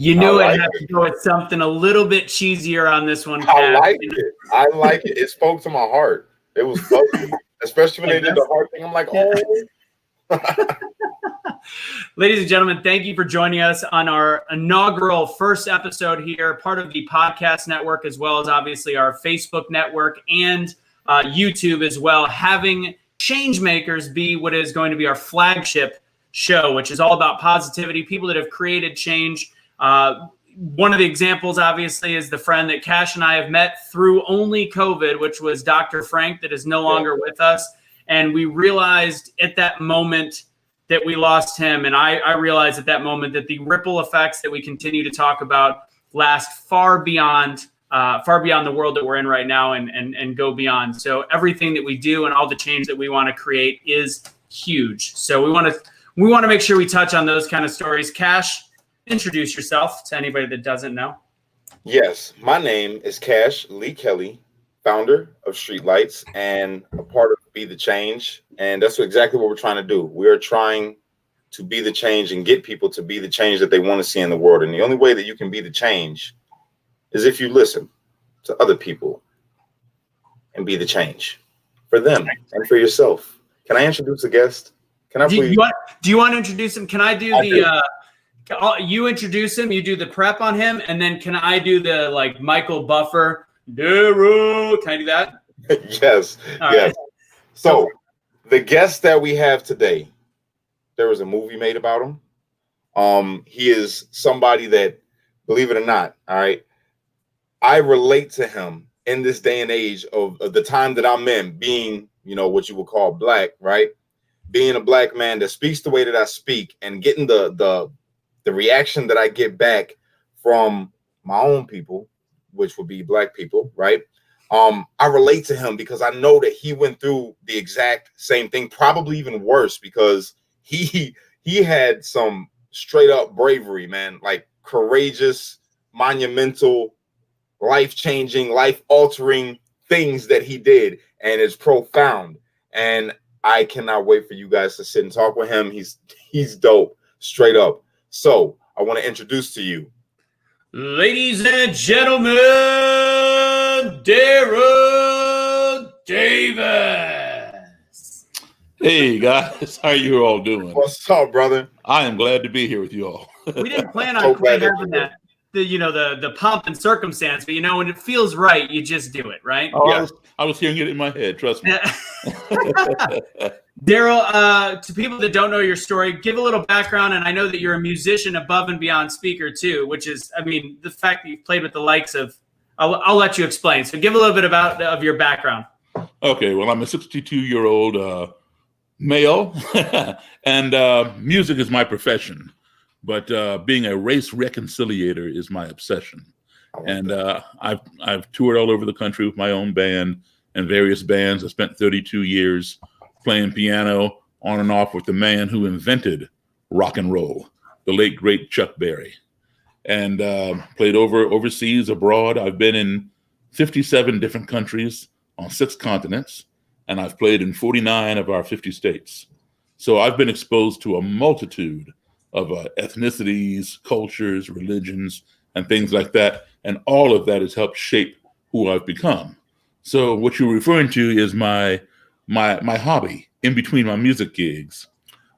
You knew I'd have to go with something a little bit cheesier on this one, Kash. I like it. I like it. It spoke to my heart. It was fuzzy, especially when they did the heart thing. I'm like, oh. Ladies and gentlemen, thank you for joining us on our inaugural first episode here, part of the podcast network, as well as obviously our Facebook network and YouTube as well, having Changemakers be what is going to be our flagship show, which is all about positivity, people that have created change. One of the examples, obviously, is the friend that Kash and I have met through only COVID, which was Dr. Frank, that is no longer with us. And we realized at that moment that we lost him. And I realized at that moment that the ripple effects that we continue to talk about last far beyond the world that we're in right now and go beyond. So everything that we do and all the change that we want to create is huge. So we want to make sure we touch on those kind of stories. Kash, introduce yourself to anybody that doesn't know. Yes, my name is Kash Lee Kelly, founder of Streetlights and a part of Be the Change. And that's exactly what we're trying to do. We're trying to be the change and get people to be the change that they want to see in the world. And the only way that you can be the change is if you listen to other people and be the change for them and for yourself. Can I introduce a guest? Can I please? Do you want to introduce him? Can I do you introduce him, you do the prep on him, and then can I do the like Michael Buffer, Daryl? Can I do that? Yes. All yes. right. So the guest that we have today, there was a movie made about him. He is somebody that, believe it or not, all right, I relate to him in this day and age of the time that I'm in, being, what you would call black, right? Being a black man that speaks the way that I speak and getting the reaction that I get back from my own people, which would be black people, right? I relate to him because I know that he went through the exact same thing, probably even worse, because he had some straight up bravery, man, like courageous, monumental, life-changing, life-altering things that he did, and it's profound. And I cannot wait for you guys to sit and talk with him. He's dope, straight up. So I want to introduce to you, ladies and gentlemen, Daryl Davis. Hey guys, how you all doing? What's up, brother? I am glad to be here with you all. We didn't plan on quite having that, the pomp and circumstance, but when it feels right, you just do it, right? Oh, yeah. I was hearing it in my head. Trust me. Daryl, to people that don't know your story, give a little background. And I know that you're a musician above and beyond speaker too, which is, the fact that you've played with the likes of, I'll let you explain. So give a little bit of your background. Okay. Well, I'm a 62-year-old male and music is my profession, but being a race reconciliator is my obsession. And I've toured all over the country with my own band and various bands. I spent 32 years playing piano on and off with the man who invented rock and roll, the late, great Chuck Berry, and played overseas, abroad. I've been in 57 different countries on 6 continents, and I've played in 49 of our 50 states. So I've been exposed to a multitude of ethnicities, cultures, religions, and things like that. And all of that has helped shape who I've become. So what you're referring to is my hobby in between my music gigs.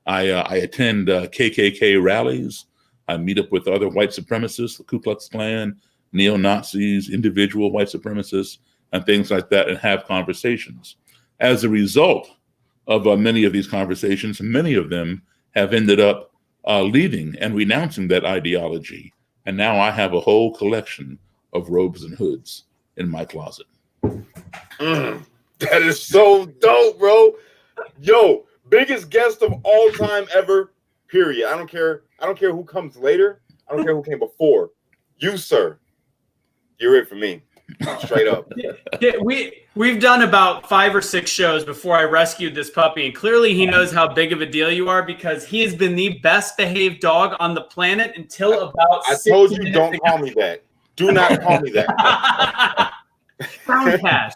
I attend KKK rallies. I meet up with other white supremacists, the Ku Klux Klan, neo-Nazis, individual white supremacists, and things like that, and have conversations. As a result of many of these conversations, many of them have ended up leaving and renouncing that ideology. And now I have a whole collection of robes and hoods in my closet. That is so dope, bro. Yo, biggest guest of all time ever, period. I don't care who comes later. I don't care who came before. You, sir, you're it for me. Straight up. Yeah, we've done about 5 or 6 shows before I rescued this puppy, and clearly he knows how big of a deal you are because he has been the best behaved dog on the planet until about. I told you, don't call me that. Do not call me that. Found Kash.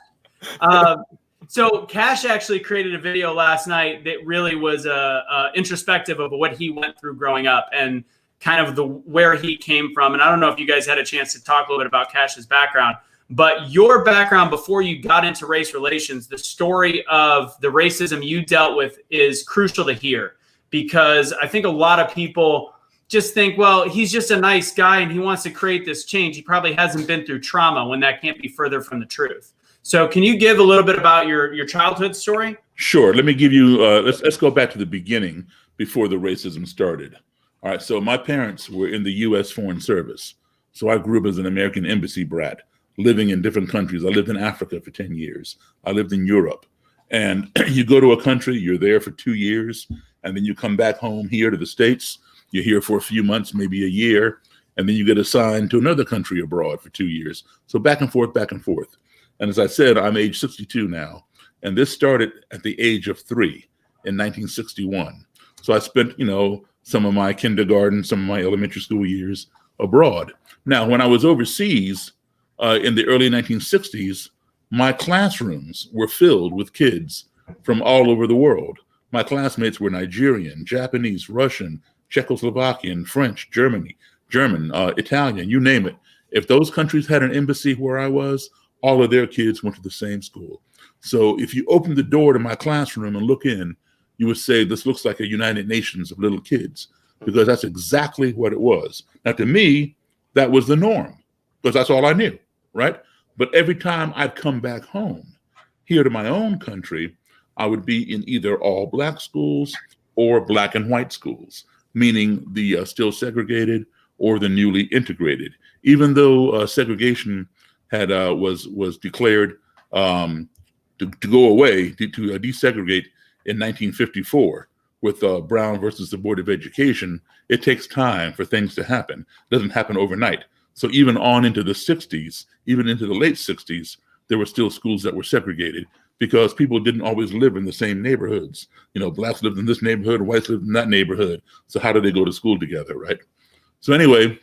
So Kash actually created a video last night that really was introspective of what he went through growing up, and kind of where he came from. And I don't know if you guys had a chance to talk a little bit about Kash's background, but your background before you got into race relations, the story of the racism you dealt with is crucial to hear, because I think a lot of people just think, well, he's just a nice guy and he wants to create this change. He probably hasn't been through trauma, when that can't be further from the truth. So can you give a little bit about your childhood story? Sure. Let me give you, let's go back to the beginning before the racism started. All right. So my parents were in the U.S. Foreign Service. So I grew up as an American embassy brat, living in different countries. I lived in Africa for 10 years. I lived in Europe. And you go to a country, you're there for 2 years, and then you come back home here to the States. You're here for a few months, maybe a year, and then you get assigned to another country abroad for 2 years. So back and forth, back and forth. And as I said, I'm age 62 now. And this started at the age of 3 in 1961. So I spent, some of my kindergarten, some of my elementary school years abroad. Now, when I was overseas in the early 1960s, my classrooms were filled with kids from all over the world. My classmates were Nigerian, Japanese, Russian, Czechoslovakian, French, German, Italian, you name it. If those countries had an embassy where I was, all of their kids went to the same school. So if you open the door to my classroom and look in, you would say, this looks like a United Nations of little kids, because that's exactly what it was. Now, to me, that was the norm, because that's all I knew, right? But every time I'd come back home here to my own country, I would be in either all black schools or black and white schools, meaning the still segregated or the newly integrated. Even though segregation had was declared to go away, to desegregate in 1954 with Brown versus the Board of Education, it takes time for things to happen. It doesn't happen overnight. So even on into the 60s, even into the late 60s, there were still schools that were segregated because people didn't always live in the same neighborhoods. Blacks lived in this neighborhood, whites lived in that neighborhood. So how do they go to school together, right? So anyway,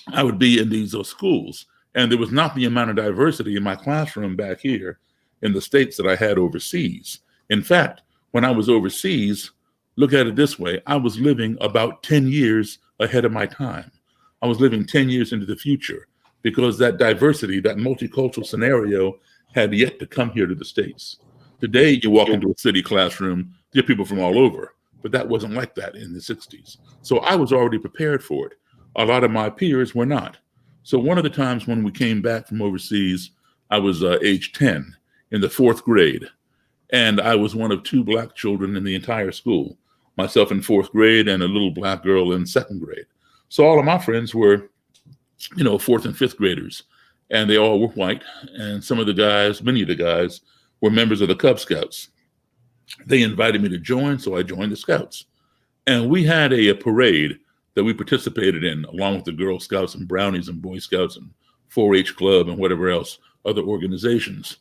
I would be in these schools, and there was not the amount of diversity in my classroom back here in the States that I had overseas. In fact, when I was overseas, look at it this way, I was living about 10 years ahead of my time. I was living 10 years into the future because that diversity, that multicultural scenario had yet to come here to the States. Today, you walk into a city classroom, there are people from all over, but that wasn't like that in the 60s. So I was already prepared for it. A lot of my peers were not. So one of the times when we came back from overseas, I was age 10 in the 4th grade. And I was one of 2 black children in the entire school, myself in 4th grade and a little black girl in 2nd grade. So all of my friends were, 4th and 5th graders, and they all were white. And some of the guys, many of the guys, were members of the Cub Scouts. They invited me to join, so I joined the Scouts. And we had a parade that we participated in, along with the Girl Scouts and Brownies and Boy Scouts and 4-H Club and whatever else, other organizations.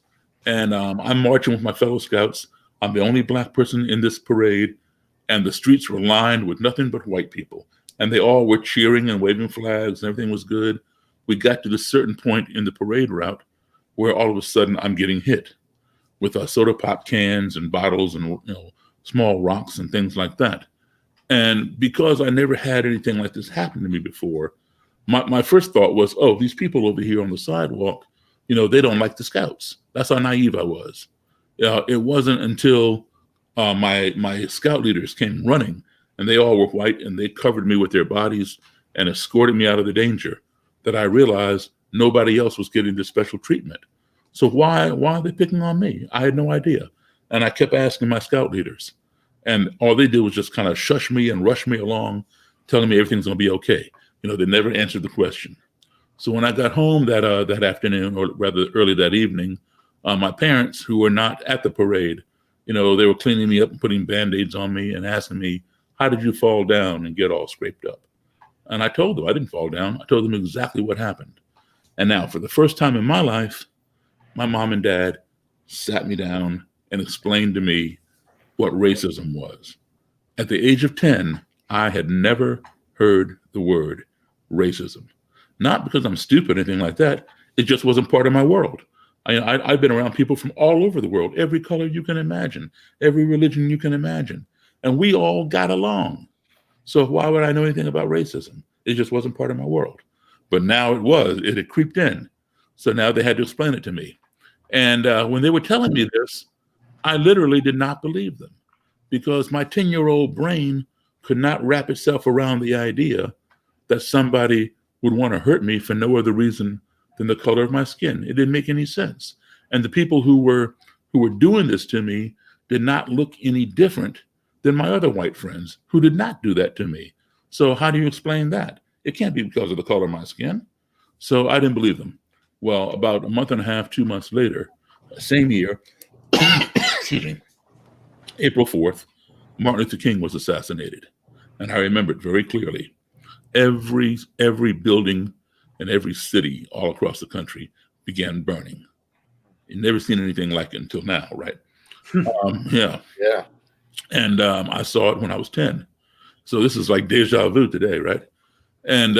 And I'm marching with my fellow Scouts. I'm the only black person in this parade, and the streets were lined with nothing but white people. And they all were cheering and waving flags, and everything was good. We got to this certain point in the parade route where all of a sudden I'm getting hit with soda pop cans and bottles and small rocks and things like that. And because I never had anything like this happen to me before, my first thought was, oh, these people over here on the sidewalk, they don't like the Scouts. That's how naive I was. It wasn't until my scout leaders came running, and they all were white, and they covered me with their bodies and escorted me out of the danger, that I realized nobody else was getting this special treatment. So why are they picking on me? I had no idea. And I kept asking my scout leaders, and all they did was just kind of shush me and rush me along, telling me everything's going to be okay. They never answered the question. So when I got home that afternoon, or rather early that evening, my parents, who were not at the parade, they were cleaning me up and putting Band-Aids on me and asking me, how did you fall down and get all scraped up? And I told them I didn't fall down. I told them exactly what happened. And now, for the first time in my life, my mom and dad sat me down and explained to me what racism was. At the age of 10, I had never heard the word racism. Not because I'm stupid or anything like that. It just wasn't part of my world. I've been around people from all over the world, every color you can imagine, every religion you can imagine. And we all got along. So why would I know anything about racism? It just wasn't part of my world. But now it was. It had creeped in. So now they had to explain it to me. And when they were telling me this, I literally did not believe them, because my 10-year-old brain could not wrap itself around the idea that somebody would want to hurt me for no other reason than the color of my skin. It didn't make any sense. And the people who were doing this to me did not look any different than my other white friends who did not do that to me. So how do you explain that? It can't be because of the color of my skin. So I didn't believe them. Well, about a month and a half, 2 months later, same year, excuse me, April 4th, Martin Luther King was assassinated. And I remember it very clearly. Every building in every city all across the country began burning. You've never seen anything like it until now, right? Yeah. And I saw it when I was 10. So this is like deja vu today, right? And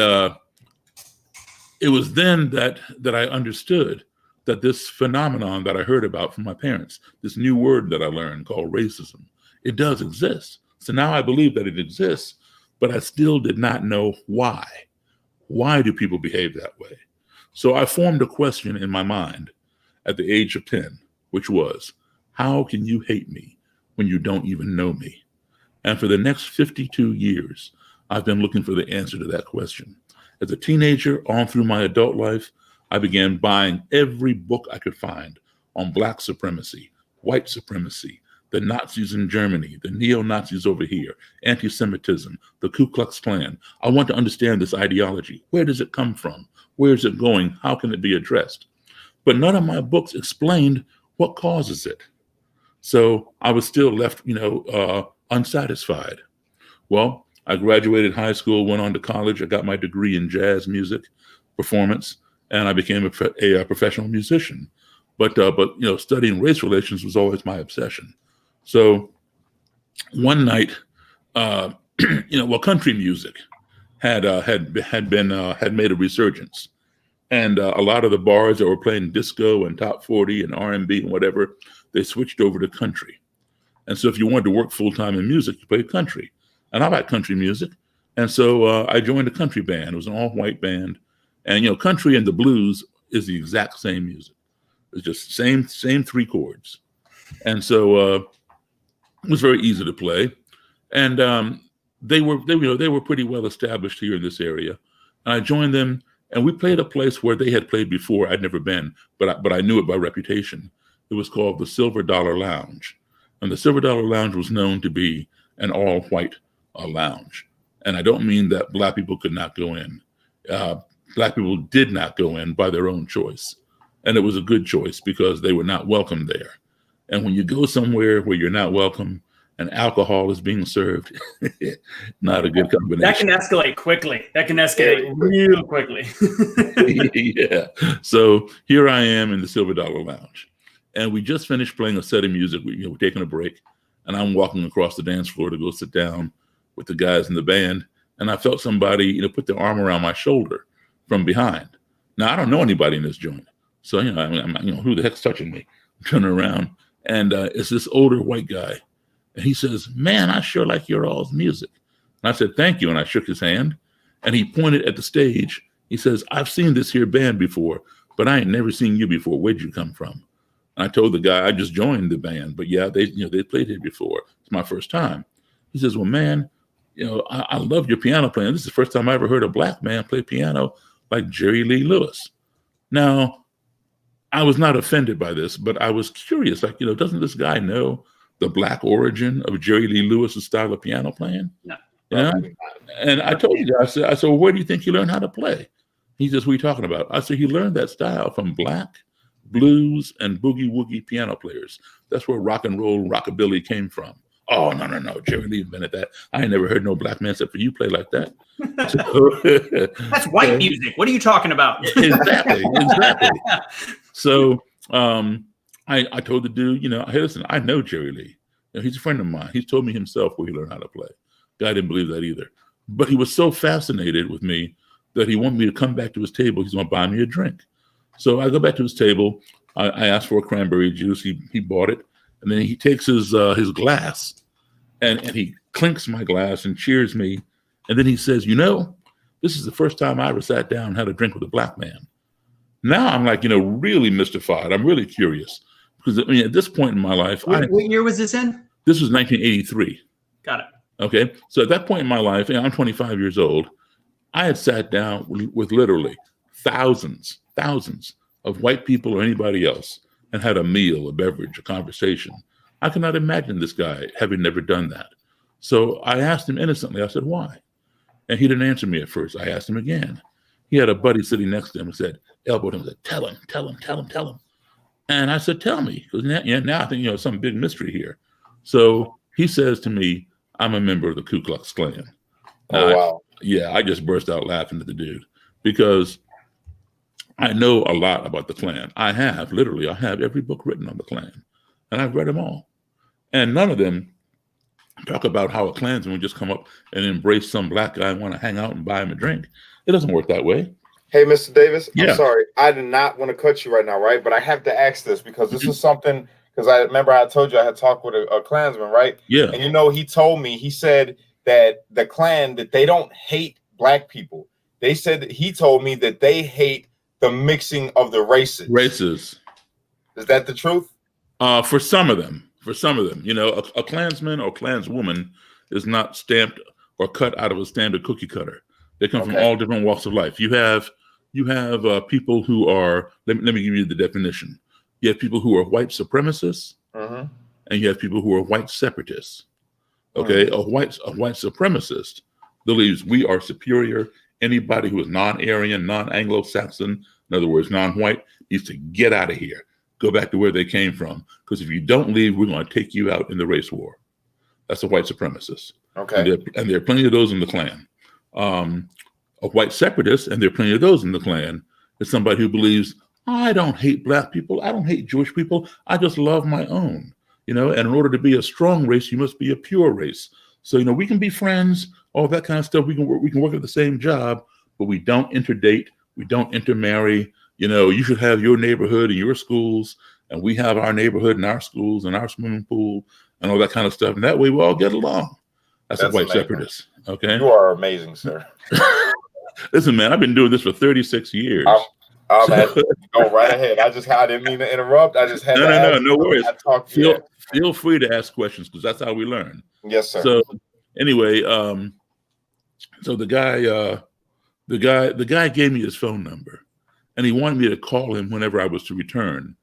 it was then that I understood that this phenomenon that I heard about from my parents, this new word that I learned called racism, it does exist. So now I believe that it exists, but I still did not know why. Why do people behave that way? So I formed a question in my mind at the age of 10, which was, how can you hate me when you don't even know me? And for the next 52 years, I've been looking for the answer to that question. As a teenager, on through my adult life, I began buying every book I could find on Black supremacy, white supremacy, the Nazis in Germany, the neo-Nazis over here, anti-Semitism, the Ku Klux Klan. I want to understand this ideology. Where does it come from? Where is it going? How can it be addressed? But none of my books explained what causes it. So I was still left, unsatisfied. Well, I graduated high school, went on to college. I got my degree in jazz music performance, and I became a professional musician. But studying race relations was always my obsession. So one night, country music had made a resurgence, and a lot of the bars that were playing disco and top 40 and R&B and whatever, they switched over to country. And so if you wanted to work full time in music, you played country. And I like country music. And so I joined a country band. It was an all-white band. And, country and the blues is the exact same music. It's just same 3 chords. And so it was very easy to play. And they were pretty well established here in this area. And I joined them, and we played a place where they had played before. I'd never been, but I knew it by reputation. It was called the Silver Dollar Lounge. And the Silver Dollar Lounge was known to be an all-white lounge. And I don't mean that Black people could not go in. Black people did not go in by their own choice. And it was a good choice because they were not welcome there. And when you go somewhere where you're not welcome and alcohol is being served, not a good combination. That can escalate quickly. That can escalate real quickly. Yeah. So here I am in the Silver Dollar Lounge. And we just finished playing a set of music. We're taking a break. And I'm walking across the dance floor to go sit down with the guys in the band. And I felt somebody, put their arm around my shoulder from behind. Now, I don't know anybody in this joint. So, who the heck's touching me? I'm turning around. And it's this older white guy. And he says, "Man, I sure like your all's music." And I said, "Thank you." And I shook his hand. And he pointed at the stage. He says, "I've seen this here band before, but I ain't never seen you before. Where'd you come from?" And I told the guy, I just joined the band, but yeah, they played here before. It's my first time. He says, "Well, man, I love your piano playing. This is the first time I ever heard a Black man play piano like Jerry Lee Lewis." Now, I was not offended by this, but I was curious, doesn't this guy know the Black origin of Jerry Lee Lewis's style of piano playing? No. And I told the guy, I said, "Well, where do you think you learned how to play?" He says, "What are you talking about?" I said, "He learned that style from Black blues and boogie woogie piano players. That's where rock and roll, rockabilly came from." "Oh, no. Jerry Lee invented that. I ain't never heard no Black man except for you play like that." That's white music. What are you talking about? Exactly. So I told the dude, "Hey, listen, I know Jerry Lee. He's a friend of mine. He's told me himself where he learned how to play." Guy didn't believe that either. But he was so fascinated with me that he wanted me to come back to his table. He's going to buy me a drink. So I go back to his table. I asked for a cranberry juice. He bought it. And then he takes his glass and he clinks my glass and cheers me And then he says, this is the first time I ever sat down and had a drink with a black man. Now I'm like, really mystified. I'm really curious. Because at this point in my life, what year was this in? This was 1983. Got it. Okay. So at that point in my life, I'm 25 years old. I had sat down with literally thousands of white people or anybody else and had a meal, a beverage, a conversation. I cannot imagine this guy having never done that. So I asked him innocently, I said, why? And he didn't answer me at first. I asked him again. He had a buddy sitting next to him and said, elbowed him and said, tell him. And I said, tell me, because now I think, some big mystery here. So he says to me, I'm a member of the Ku Klux Klan. Oh, wow. I just burst out laughing at the dude because I know a lot about the Klan. I have every book written on the Klan, and I've read them all. And none of them talk about how a Klansman would just come up and embrace some black guy and want to hang out and buy him a drink. It doesn't work that way. Hey, Mr. Davis, Yeah. I'm sorry. I did not want to cut you right now, right? But I have to ask this because this is something, because I remember I told you I had talked with a Klansman, right? Yeah. And he told me, he said that the Klan, that they don't hate black people. He told me that they hate the mixing of the races. Is that the truth? For some of them, a Klansman or Klanswoman is not stamped or cut out of a standard cookie cutter. They come from all different walks of life. You have people who are, let me give you the definition. You have people who are white supremacists, and you have people who are white separatists. Okay, a white supremacist believes we are superior. Anybody who is non-Aryan, non-Anglo-Saxon, in other words, non-white, needs to get out of here. Go back to where they came from. Because if you don't leave, we're going to take you out in the race war. That's a white supremacist. Okay. And there are plenty of those in the Klan. A white separatist, and there are plenty of those in the Klan, is somebody who believes, I don't hate black people. I don't hate Jewish people. I just love my own. And in order to be a strong race, you must be a pure race. So, we can be friends, all that kind of stuff. We can work at the same job, but we don't interdate. We don't intermarry. You should have your neighborhood and your schools, and we have our neighborhood and our schools and our swimming pool and all that kind of stuff. And that way we all get along. That's a white separatist. Okay. You are amazing, sir. Listen, man, I've been doing this for 36 years. Go right ahead. I didn't mean to interrupt. I just had no worries. Feel free to ask questions because that's how we learn. Yes, sir. So anyway, so the guy gave me his phone number, and he wanted me to call him whenever I was to return.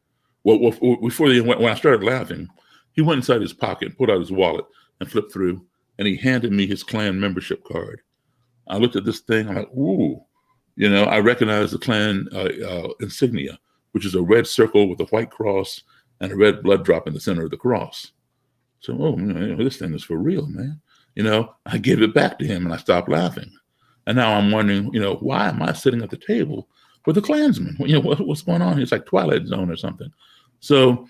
Well, when I started laughing, he went inside his pocket, pulled out his wallet, and flipped through, and he handed me his Klan membership card. I looked at this thing. I'm like, ooh. I recognize the Klan insignia, which is a red circle with a white cross and a red blood drop in the center of the cross. So, this thing is for real, man. I gave it back to him and I stopped laughing. And now I'm wondering, why am I sitting at the table with a Klansman? What's going on here? It's like Twilight Zone or something. So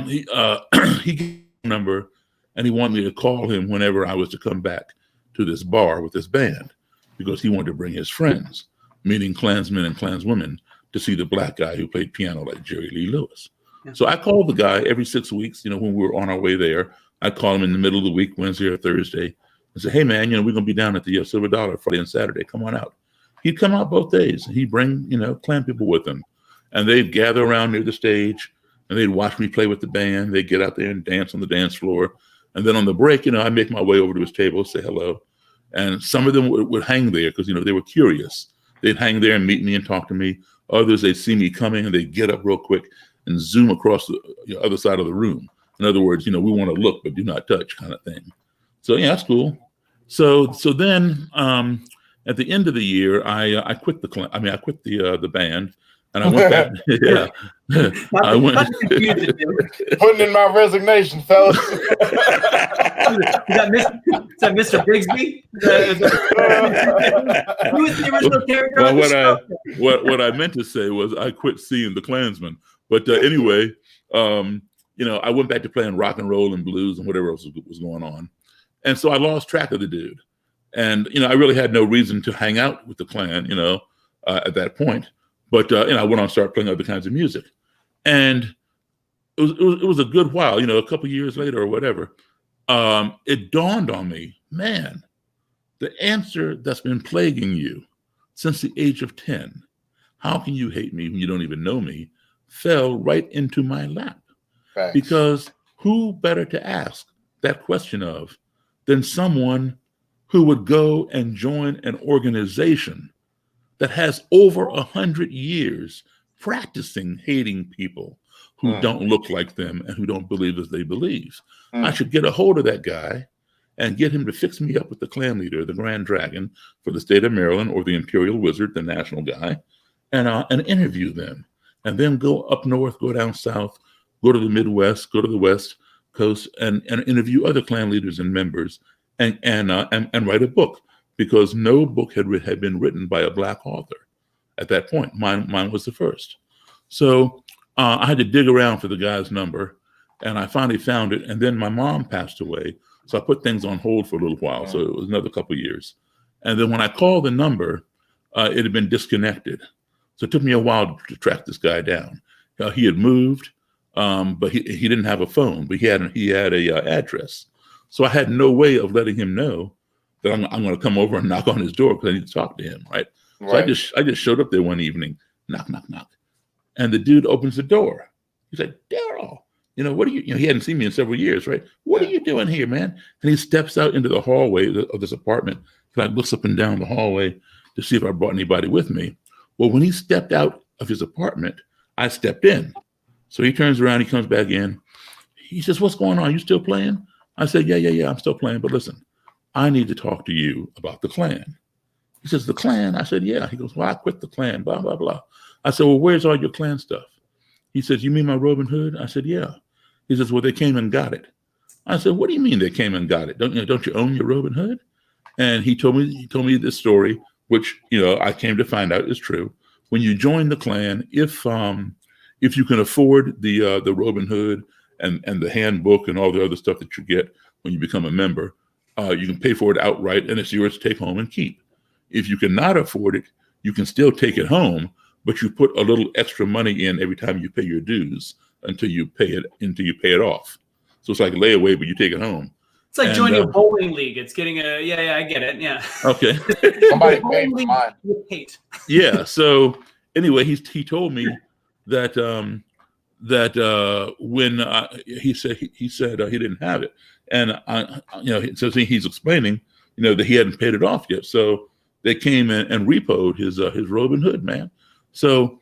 he gave me a number and he wanted me to call him whenever I was to come back to this bar with this band because he wanted to bring his friends, meaning Klansmen and Klanswomen, to see the black guy who played piano like Jerry Lee Lewis. Yeah. So I called the guy every 6 weeks, when we were on our way there. I'd call him in the middle of the week, Wednesday or Thursday, and say, hey, man, we're going to be down at the Silver Dollar Friday and Saturday. Come on out. He'd come out both days. He'd bring, Klan people with him. And they'd gather around near the stage, and they'd watch me play with the band. They'd get out there and dance on the dance floor. And then on the break, I'd make my way over to his table, say hello. And some of them would hang there because, they were curious. They'd hang there and meet me and talk to me. Others, they'd see me coming and they'd get up real quick and zoom across the other side of the room. In other words, we want to look but do not touch kind of thing. So yeah, that's cool. So then at the end of the year, I quit the band and I went back. Yeah, I went. Putting in my resignation, fellas. Is that Mr. Bigsby? Who was the original character? Well, what I meant to say was I quit seeing the Klansman. But anyway, I went back to playing rock and roll and blues and whatever else was going on. And so I lost track of the dude. And, I really had no reason to hang out with the Klan, at that point. But, I went on to start playing other kinds of music. And it was a good while, a couple years later or whatever. It dawned on me, man, The answer that's been plaguing you since the age of 10, how can you hate me when you don't even know me, fell right into my lap. Facts. Because who better to ask that question of than someone who would go and join an organization that has over 100 years practicing hating people who don't look like them and who don't believe as they believe. I should get a hold of that guy and get him to fix me up with the clan leader, the Grand Dragon for the state of Maryland, or the Imperial Wizard, the national guy, and interview them. And then go up north, go down south, go to the Midwest, go to the West Coast, and interview other clan leaders and members, and write a book, because no book had been written by a Black author at that point. Mine was the first. So I had to dig around for the guy's number, and I finally found it. And then my mom passed away, so I put things on hold for a little while. So it was another couple of years. And then when I called the number, it had been disconnected. So it took me a while to track this guy down. He had moved, but he didn't have a phone, but he had a address. So I had no way of letting him know that I'm going to come over and knock on his door because I need to talk to him, right? So I just showed up there one evening, knock, knock, knock. And the dude opens the door. He's like, Daryl, what are you, he hadn't seen me in several years, right? What are you doing here, man? And he steps out into the hallway of this apartment. And I looks up and down the hallway to see if I brought anybody with me. Well, when he stepped out of his apartment, I stepped in. So he turns around, he comes back in. He says, what's going on? You still playing? I said, yeah, I'm still playing. But listen, I need to talk to you about the Klan. He says, the Klan? I said, yeah. He goes, well, I quit the Klan, blah, blah, blah. I said, well, where's all your Klan stuff? He says, you mean my Robin Hood? I said, yeah. He says, well, they came and got it. I said, what do you mean they came and got it? Don't you own your Robin Hood? And he told me this story, which, I came to find out is true. When you join the Klan, if you can afford the Robin Hood and the handbook and all the other stuff that you get when you become a member, you can pay for it outright, and it's yours to take home and keep. If you cannot afford it, you can still take it home, but you put a little extra money in every time you pay your dues until you pay it off. So it's like a layaway, but you take it home. It's like joining a bowling league. It's getting I get it. Yeah. Okay. Somebody paid for mine. With hate. Yeah. So anyway, he told me that when he said he didn't have it, and so he's explaining that he hadn't paid it off yet. So they came in and repoed his Robin Hood, man. So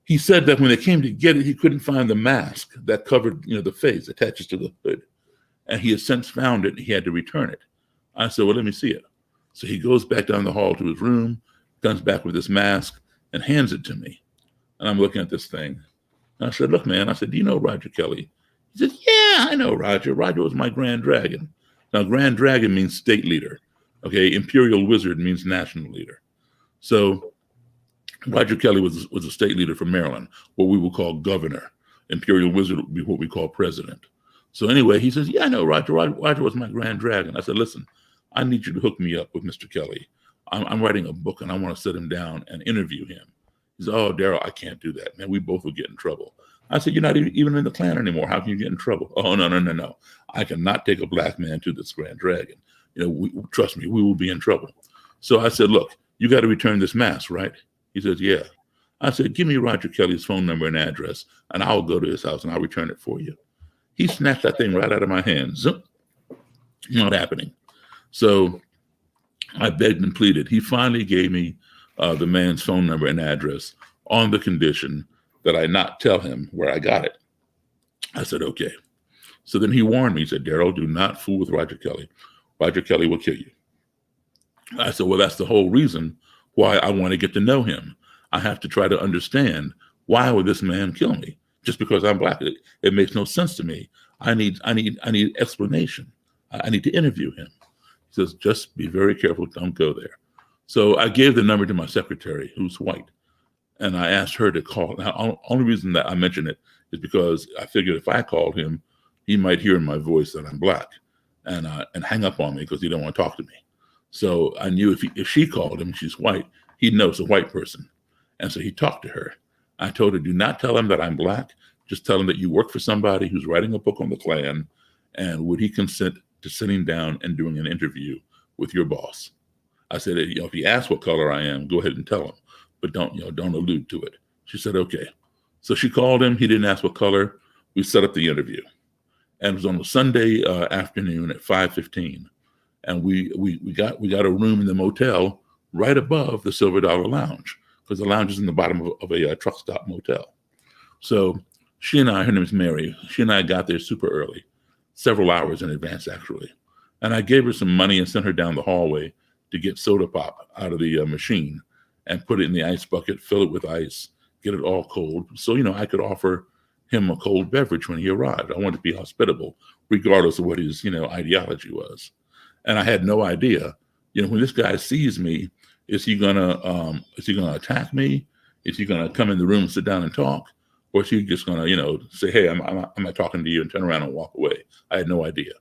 he said that when they came to get it, he couldn't find the mask that covered the face, attaches to the hood. And he has since found it, and he had to return it. I said, well, let me see it. So he goes back down the hall to his room, comes back with this mask, and hands it to me. And I'm looking at this thing. And I said, look, man, do you know Roger Kelly? He said, yeah, I know Roger. Roger was my Grand Dragon. Now, Grand Dragon means state leader. Okay, Imperial Wizard means national leader. So Roger Kelly was a state leader from Maryland, what we would call governor. Imperial Wizard would be what we call president. So anyway, he says, yeah, I know Roger. Roger was my Grand Dragon. I said, listen, I need you to hook me up with Mr. Kelly. I'm writing a book, and I want to sit him down and interview him. He said, oh, Daryl, I can't do that, man. We both will get in trouble. I said, you're not even in the Klan anymore. How can you get in trouble? Oh, no. I cannot take a Black man to this Grand Dragon. Trust me, we will be in trouble. So I said, look, you got to return this mask, right? He says, yeah. I said, give me Roger Kelly's phone number and address, and I'll go to his house, and I'll return it for you. He snatched that thing right out of my hands. Not happening. So I begged and pleaded. He finally gave me the man's phone number and address on the condition that I not tell him where I got it. I said, okay. So then he warned me. He said, Daryl, do not fool with Roger Kelly. Roger Kelly will kill you. I said, well, that's the whole reason why I want to get to know him. I have to try to understand, why would this man kill me? Just because I'm Black, it makes no sense to me. I need explanation. I need to interview him. He says, just be very careful. Don't go there. So I gave the number to my secretary, who's white, and I asked her to call. Now, only reason that I mention it is because I figured if I called him, he might hear in my voice that I'm Black and hang up on me because he don't want to talk to me. So I knew if she called him, she's white, he'd know it's a white person. And so he talked to her. I told her, do not tell him that I'm Black. Just tell him that you work for somebody who's writing a book on the Klan, and would he consent to sitting down and doing an interview with your boss. I said, if he asks what color I am, go ahead and tell him, but don't allude to it. She said, okay. So she called him. He didn't ask what color. We set up the interview, and it was on a Sunday afternoon at 5:15, and we got a room in the motel right above the Silver Dollar Lounge, because the lounge is in the bottom of a truck stop motel. So she and I, her name is Mary, she and I got there super early, several hours in advance actually, and I gave her some money and sent her down the hallway to get soda pop out of the machine and put it in the ice bucket, fill it with ice, get it all cold, so I could offer him a cold beverage when he arrived. I wanted to be hospitable, regardless of what his ideology was. And I had no idea, when this guy sees me, is he gonna attack me? Is he gonna come in the room, sit down and talk, or is he just gonna say, hey, I'm not talking to you, and turn around and walk away? I had no idea.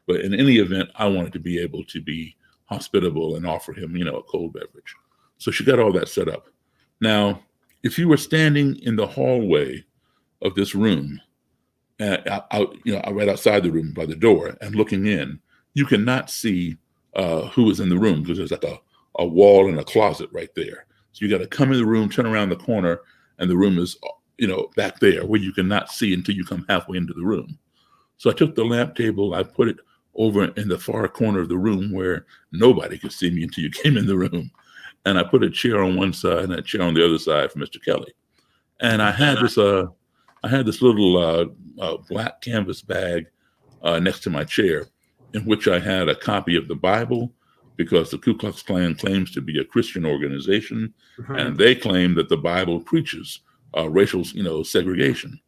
But in any event, I wanted to be able to be hospitable and offer him a cold beverage. So she got all that set up. Now, if you were standing in the hallway of this room, out right outside the room by the door and looking in, you cannot see who is in the room, because there's like a wall and a closet right there. So you got to come in the room, turn around the corner, and the room is back there where you cannot see until you come halfway into the room. So I took the lamp table, I put it over in the far corner of the room where nobody could see me until you came in the room. And I put a chair on one side and a chair on the other side for Mr. Kelly. And I had this little black canvas bag next to my chair, in which I had a copy of the Bible, because the Ku Klux Klan claims to be a Christian organization, and they claim that the Bible preaches racial, separation.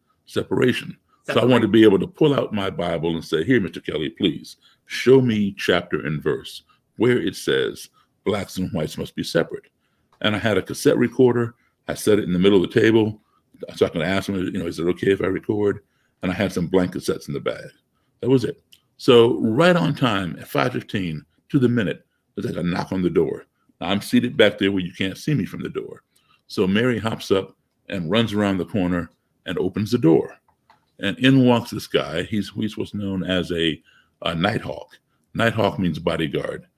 So I wanted to be able to pull out my Bible and say, here, Mr. Kelly, please show me chapter and verse where it says blacks and whites must be separate. And I had a cassette recorder. I set it in the middle of the table so I can ask him, is it okay if I record? And I had some blank cassettes in the bag. That was it. So right on time at 5:15 to the minute, there's like a knock on the door. Now, I'm seated back there where you can't see me from the door. So Mary hops up and runs around the corner and opens the door. And in walks this guy. He's what's known as a Nighthawk. Nighthawk means bodyguard,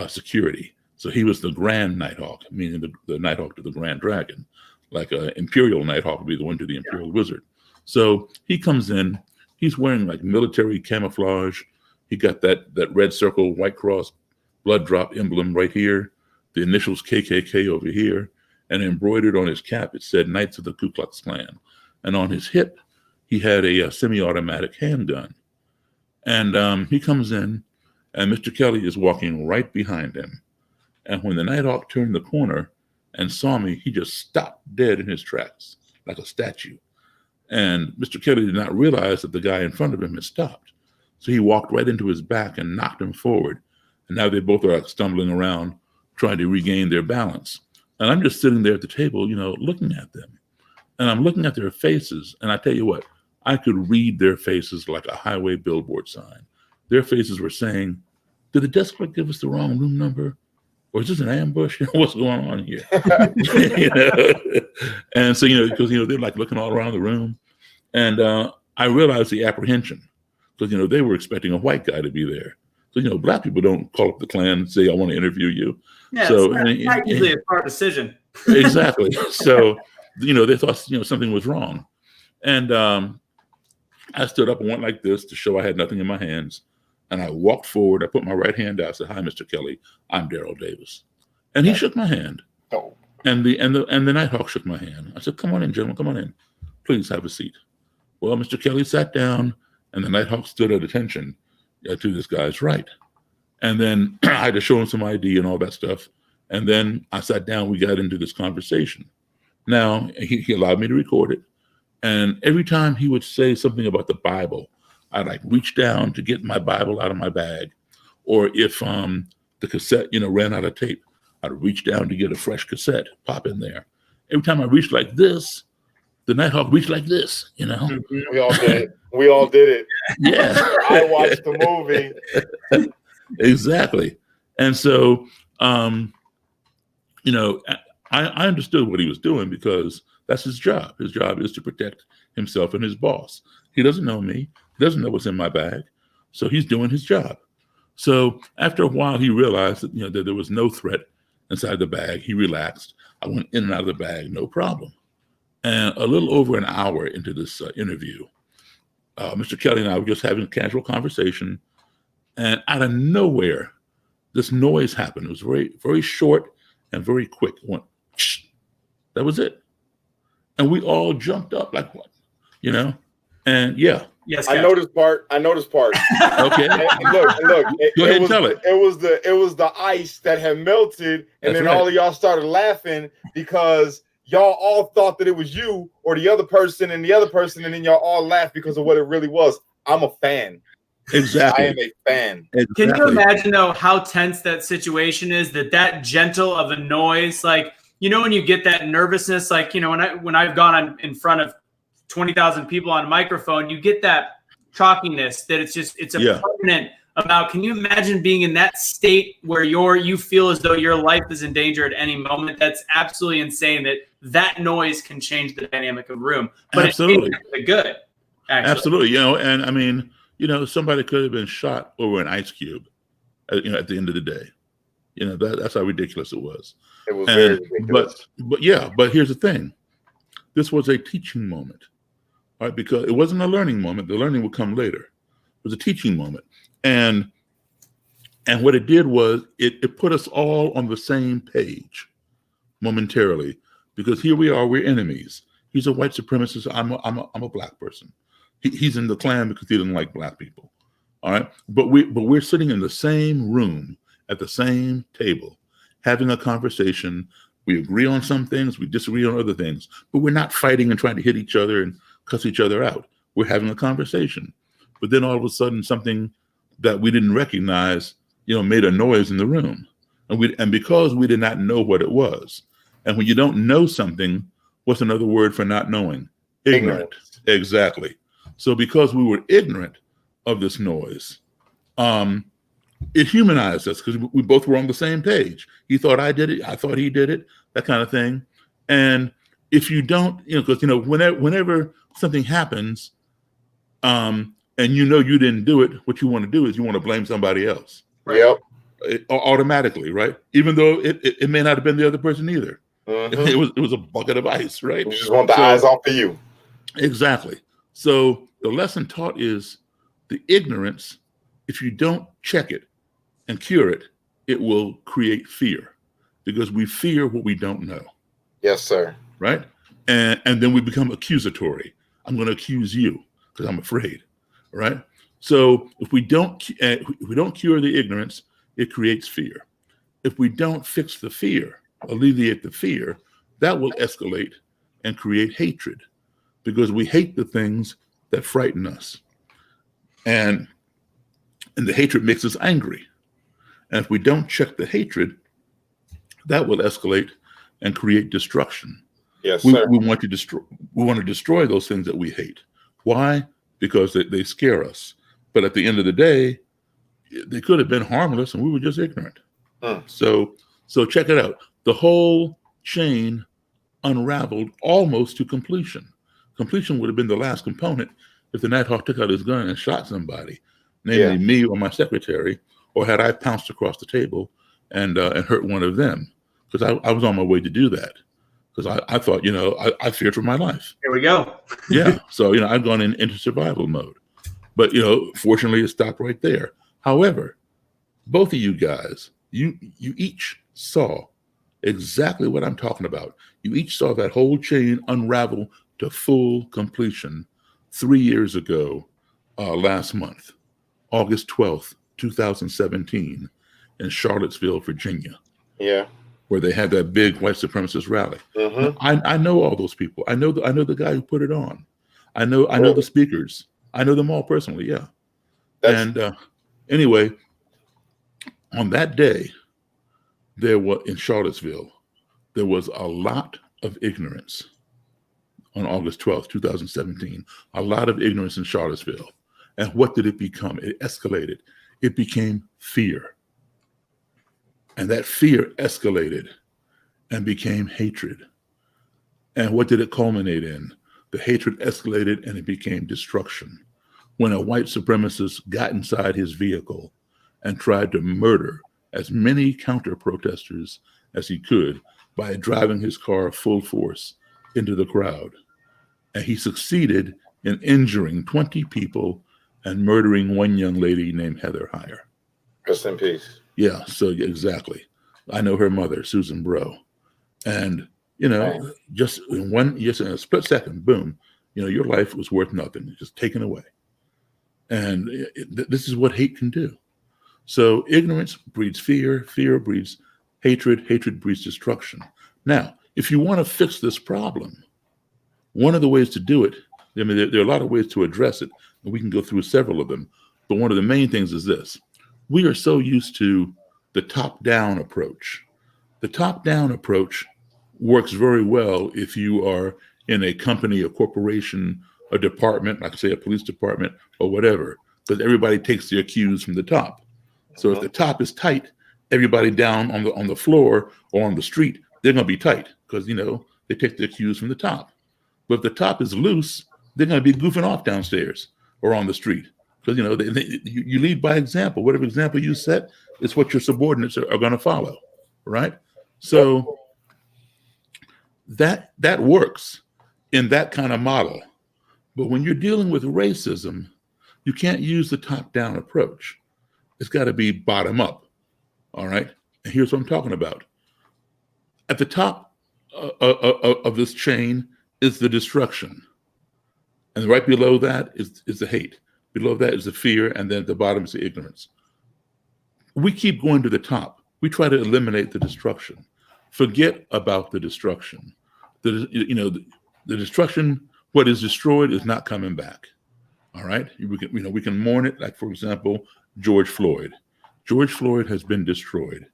security. So he was the Grand Nighthawk, meaning the Nighthawk to the Grand Dragon. Like an Imperial Nighthawk would be the one to the Imperial Wizard. So he comes in. He's wearing like military camouflage. He got that red circle, white cross, blood drop emblem right here. The initials KKK over here. And embroidered on his cap, it said Knights of the Ku Klux Klan. And on his hip, he had a semi-automatic handgun. And he comes in, and Mr. Kelly is walking right behind him. And when the Nighthawk turned the corner and saw me, he just stopped dead in his tracks, like a statue. And Mr. Kelly did not realize that the guy in front of him had stopped. So he walked right into his back and knocked him forward. And now they both are like stumbling around, trying to regain their balance. And I'm just sitting there at the table, looking at them. And I'm looking at their faces. And I tell you what, I could read their faces like a highway billboard sign. Their faces were saying, did the desk clerk give us the wrong room number? Or is this an ambush? What's going on here? And so, because, they're like looking all around the room. And I realized the apprehension, because, they were expecting a white guy to be there. So, black people don't call up the Klan and say, I want to interview you. Yeah, so, it's not usually a hard decision. Exactly. So, they thought, something was wrong. And I stood up and went like this to show I had nothing in my hands. And I walked forward. I put my right hand out. I said, hi, Mr. Kelly. I'm Daryl Davis. And he shook my hand. Oh. And the Nighthawk shook my hand. I said, come on in, gentlemen. Come on in. Please have a seat. Well, Mr. Kelly sat down, and the Nighthawk stood at attention to this guy's right. And then I had to show him some ID and all that stuff. And then I sat down. We got into this conversation. Now, he allowed me to record it. And every time he would say something about the Bible, I'd like reach down to get my Bible out of my bag. Or if the cassette, ran out of tape, I'd reach down to get a fresh cassette, pop in there. Every time I reached like this, the Nighthawk reached like this, We all did it. We all did it. Yeah. I watched the movie. Exactly. And so, I understood what he was doing, because that's his job. His job is to protect himself and his boss. He doesn't know me. He doesn't know what's in my bag. So he's doing his job. So after a while, he realized that, that there was no threat inside the bag. He relaxed. I went in and out of the bag, no problem. And a little over an hour into this interview, Mr. Kelly and I were just having a casual conversation, and out of nowhere, this noise happened. It was very, very short and very quick. It went, shh. That was it. And we all jumped up like, what? And yeah. Yes, I know this part. Okay. And look. Go ahead and tell it. It was the ice that had melted, and then all of y'all started laughing because y'all all thought that it was you or the other person, and then y'all all laughed because of what it really was. I'm a fan. Exactly. I am a fan. Exactly. Can you imagine though how tense that situation is? That gentle of a noise, like when you get that nervousness, like when I've gone on in front of 20,000 people on a microphone, you get that chalkiness that it's a permanent amount. Can you imagine being in that state where you feel as though your life is in danger at any moment? That's absolutely insane that noise can change the dynamic of a room. But absolutely. It's the good. Actually. Absolutely. And I mean, somebody could have been shot over an ice cube, at the end of the day. That's how ridiculous it was. It was very ridiculous. But here's the thing. This was a teaching moment, all right? Because it wasn't a learning moment. The learning would come later. It was a teaching moment. And what it did was it put us all on the same page momentarily, because here we are, we're enemies. He's a white supremacist. I'm a black person. He's in the Klan because he doesn't like black people. All right. But we're sitting in the same room at the same table, having a conversation. We agree on some things, we disagree on other things, but we're not fighting and trying to hit each other and cuss each other out. We're having a conversation. But then all of a sudden, something that we didn't recognize, made a noise in the room. And because we did not know what it was. And when you don't know something, what's another word for not knowing? Ignorant. Exactly. So because we were ignorant of this noise, it humanized us because we both were on the same page. He thought I did it. I thought he did it, that kind of thing. And if you don't, because, whenever something happens, and you didn't do it, what you want to do is you want to blame somebody else. Right. Yep. Automatically, right? Even though it may not have been the other person either. Mm-hmm. It was a bucket of ice, right? You just want the eyes off of you. Exactly. So the lesson taught is the ignorance, if you don't check it and cure it, it will create fear, because we fear what we don't know. Yes, sir. Right? And then we become accusatory. I'm going to accuse you because I'm afraid. Right? So if we don't cure the ignorance, it creates fear. If we don't fix the fear, alleviate the fear, that will escalate and create hatred, because we hate the things that frighten us. And the hatred makes us angry. And if we don't check the hatred, that will escalate and create destruction. Yes, sir. We want to destroy those things that we hate. Why? Because they scare us. But at the end of the day, they could have been harmless and we were just ignorant. So check it out. The whole chain unraveled almost to completion. Completion would have been the last component if the Nighthawk took out his gun and shot somebody, namely me or my secretary, or had I pounced across the table and hurt one of them, because I was on my way to do that, because I thought, I feared for my life. Here we go. Yeah. So, I've gone into survival mode. But, fortunately, it stopped right there. However, both of you guys, you each saw exactly what I'm talking about. You each saw that whole chain unravel to full completion 3 years ago, last month, August 12th, 2017, in Charlottesville, Virginia. Yeah. Where they had that big white supremacist rally. Mm-hmm. I know all those people. I know the guy who put it on. I know the speakers. I know them all personally. Yeah. Anyway, on that day, in Charlottesville, there was a lot of ignorance. On August 12th, 2017, a lot of ignorance in Charlottesville. And what did it become? It escalated. It became fear. And that fear escalated and became hatred. And what did it culminate in? The hatred escalated and it became destruction. When a white supremacist got inside his vehicle and tried to murder as many counter-protesters as he could by driving his car full force into the crowd. And he succeeded in injuring 20 people and murdering one young lady named Heather Heyer. Rest in peace. Yeah, so exactly. I know her mother, Susan Bro. And, just in a split second, boom, your life was worth nothing, just taken away. And this is what hate can do. So ignorance breeds fear, fear breeds hatred, hatred breeds destruction. Now, if you want to fix this problem, one of the ways to do it, there are a lot of ways to address it, and we can go through several of them. But one of the main things is this. We are so used to the top-down approach. The top-down approach works very well if you are in a company, a corporation, a department, like say a police department or whatever, because everybody takes their cues from the top. So if the top is tight, everybody down on the floor or on the street, they're going to be tight because, they take their cues from the top. But if the top is loose, they're going to be goofing off downstairs or on the street because, you lead by example. Whatever example you set is what your subordinates are going to follow, right? So that works in that kind of model. But when you're dealing with racism, you can't use the top-down approach. It's got to be bottom-up, all right? And here's what I'm talking about. At the top of this chain is the destruction. And right below that is the hate. Below that is the fear, and then at the bottom is the ignorance. We keep going to the top. We try to eliminate the destruction. Forget about the destruction. The destruction, what is destroyed is not coming back. All right? We can mourn it, like, for example, George Floyd. George Floyd has been destroyed.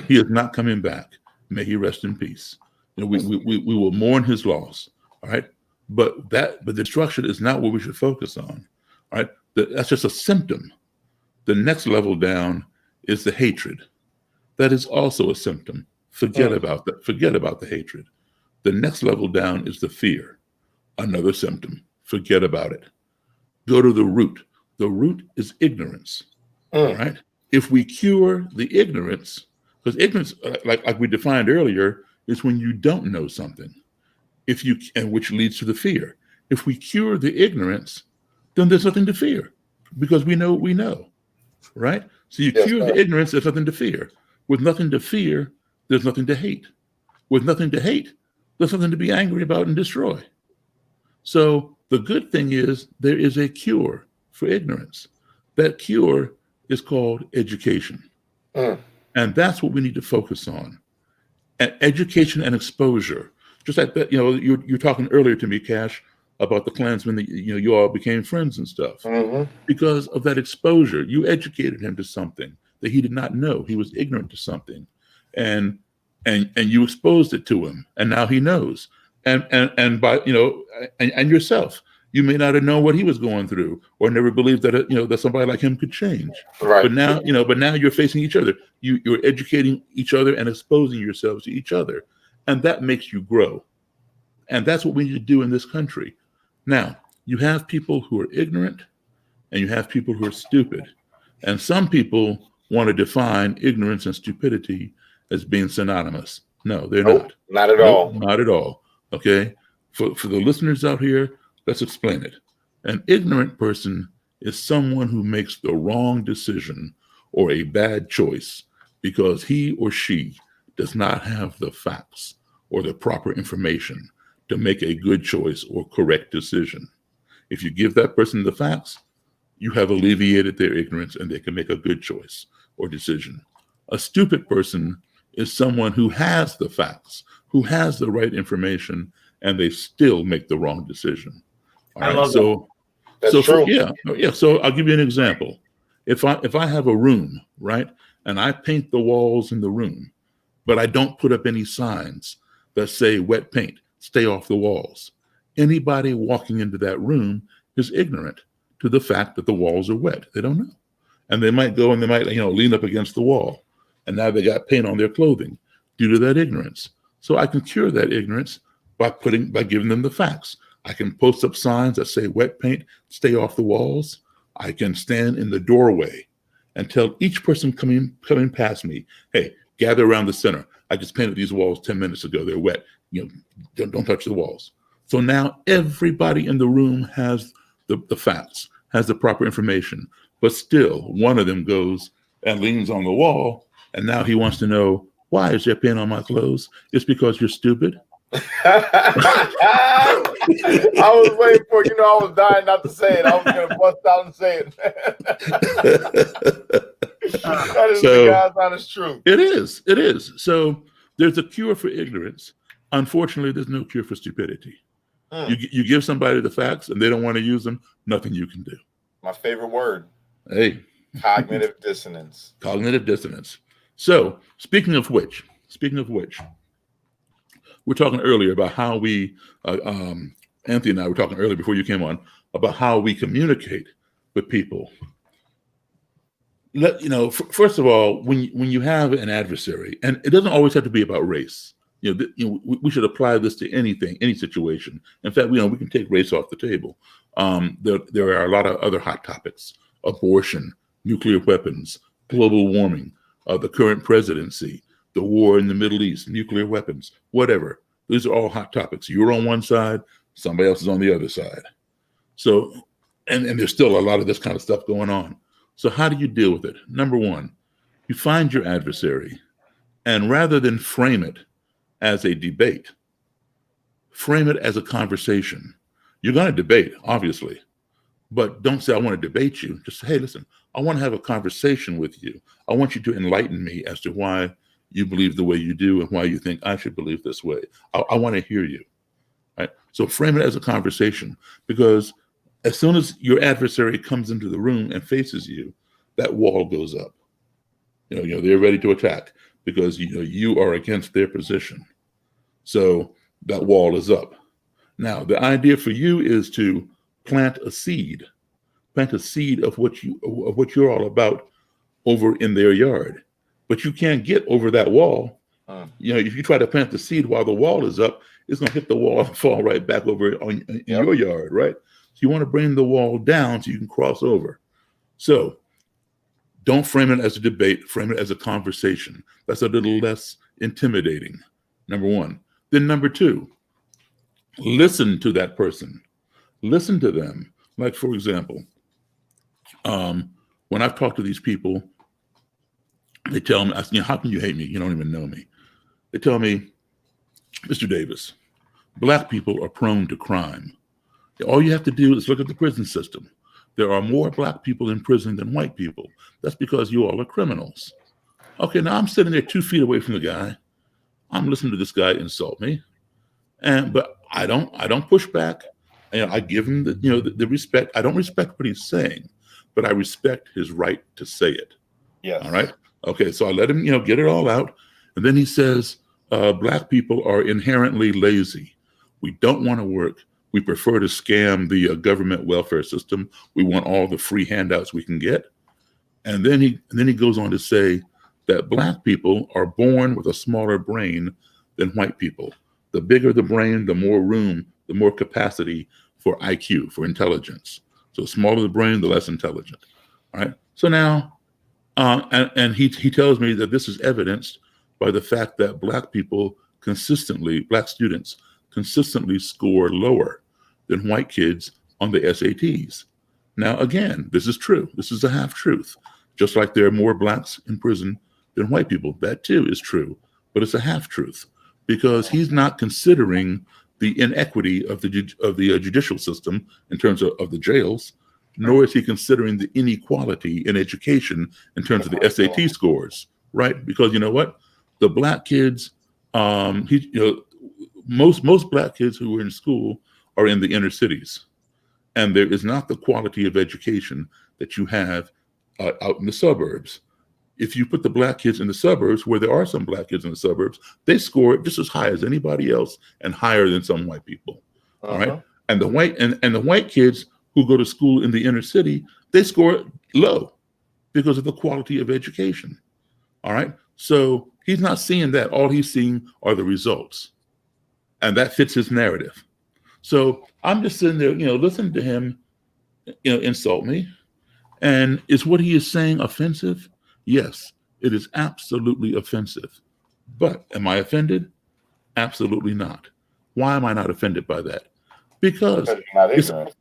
He is not coming back. May he rest in peace. We will mourn his loss. All right? But the destruction is not what we should focus on. All right? That's just a symptom. The next level down is the hatred. That is also a symptom. Forget about that. Forget about the hatred. The next level down is the fear. Another symptom. Forget about it. Go to the root. The root is ignorance. All right? If we cure the ignorance, because ignorance, like we defined earlier, is when you don't know something. And which leads to the fear. If we cure the ignorance, then there's nothing to fear because we know what we know, right? So you cure the ignorance, there's nothing to fear. With nothing to fear, there's nothing to hate. With nothing to hate, there's nothing to be angry about and destroy. So the good thing is there is a cure for ignorance. That cure is called education. And that's what we need to focus on. And education and exposure. Just like that, you're talking earlier to me, Kash, about the Klansmen that you all became friends and stuff. Because of that exposure, you educated him to something that he did not know. He was ignorant to something, and you exposed it to him, and now he knows. And by and yourself, you may not have known what he was going through, or never believed that that somebody like him could change. Right. But now you're facing each other. You're educating each other and exposing yourselves to each other, and that makes you grow. And that's what we need to do in this country. Now, you have people who are ignorant and you have people who are stupid. And some people want to define ignorance and stupidity as being synonymous. No, they're not. Not at all. Not at all. Okay? For the listeners out here, let's explain it. An ignorant person is someone who makes the wrong decision or a bad choice because he or she does not have the facts or the proper information to make a good choice or correct decision. If you give that person the facts, you have alleviated their ignorance and they can make a good choice or decision. A stupid person is someone who has the facts, who has the right information, and they still make the wrong decision. All right? I love that. That's true. So I'll give you an example. If I have a room, right, and I paint the walls in the room, but I don't put up any signs that say wet paint, stay off the walls. Anybody walking into that room is ignorant to the fact that the walls are wet. They don't know. And they might go and they might, lean up against the wall. And now they got paint on their clothing due to that ignorance. So I can cure that ignorance by giving them the facts. I can post up signs that say wet paint, stay off the walls. I can stand in the doorway and tell each person coming past me, hey, gather around the center. I just painted these walls 10 minutes ago. They're wet. Don't touch the walls. So now everybody in the room has the facts, has the proper information, but still one of them goes and leans on the wall, and now he wants to know, why is there paint on my clothes? It's because you're stupid. I was waiting for, I was dying not to say it. I was going to bust out and say it. That is the God's honest truth. It is. So there's a cure for ignorance. Unfortunately, there's no cure for stupidity. You give somebody the facts and they don't want to use them, nothing you can do. My favorite word. Hey. Cognitive dissonance. Cognitive dissonance. So speaking of which, we're talking earlier about how we, Anthony and I were talking earlier before you came on, about how we communicate with people. First of all, when you have an adversary, and it doesn't always have to be about race. We should apply this to anything, any situation. In fact, we can take race off the table. There are a lot of other hot topics: abortion, nuclear weapons, global warming, the current presidency, the war in the Middle East, nuclear weapons, whatever. These are all hot topics. You're on one side, somebody else is on the other side. So, and there's still a lot of this kind of stuff going on. So how do you deal with it? Number one, you find your adversary, and rather than frame it as a debate, frame it as a conversation. You're going to debate, obviously, but don't say, I want to debate you. Just say, hey, listen, I want to have a conversation with you. I want you to enlighten me as to why you believe the way you do and why you think I should believe this way. I want to hear you. Right? So frame it as a conversation, because as soon as your adversary comes into the room and faces you, that wall goes up. They're ready to attack because you are against their position. So that wall is up. Now, the idea for you is to plant a seed of what you're all about over in their yard. But you can't get over that wall. If you try to plant the seed while the wall is up, it's going to hit the wall and fall right back over in your yard, right? So you want to bring the wall down so you can cross over. So don't frame it as a debate, frame it as a conversation. That's a little less intimidating, number one. Then number two, listen to that person. Listen to them. Like, for example, when I've talked to these people, they tell me, how can you hate me? You don't even know me. They tell me, Mr. Davis, Black people are prone to crime. All you have to do is look at the prison system. There are more Black people in prison than white people. That's because you all are criminals. Okay, now I'm sitting there 2 feet away from the guy. I'm listening to this guy insult me, but I don't push back. I give him the respect. I don't respect what he's saying, but I respect his right to say it. Yes. All right. Okay, so I let him get it all out, and then he says, Black people are inherently lazy. We don't want to work. We prefer to scam the government welfare system. We want all the free handouts we can get. And then he goes on to say that Black people are born with a smaller brain than white people. The bigger the brain, the more room, the more capacity for IQ, for intelligence. So the smaller the brain, the less intelligent. All right. So now, and he tells me that this is evidenced by the fact that Black students consistently score lower than white kids on the SATs. Now, again, this is true. This is a half truth. Just like there are more Blacks in prison than white people. That too is true, but it's a half truth because he's not considering the inequity of the judicial system in terms of the jails, nor is he considering the inequality in education in terms of the SAT scores, right? Because you know what? The Black kids, most Black kids who are in school are in the inner cities. And there is not the quality of education that you have out in the suburbs. If you put the Black kids in the suburbs, where there are some Black kids in the suburbs, they score just as high as anybody else and higher than some white people. All right. And the white kids who go to school in the inner city, they score low because of the quality of education. All right. So he's not seeing that. All he's seeing are the results. And that fits his narrative. So I'm just sitting there, listening to him, insult me. And is what he is saying offensive? Yes, it is absolutely offensive. But am I offended? Absolutely not. Why am I not offended by that? Because You're not ignorant.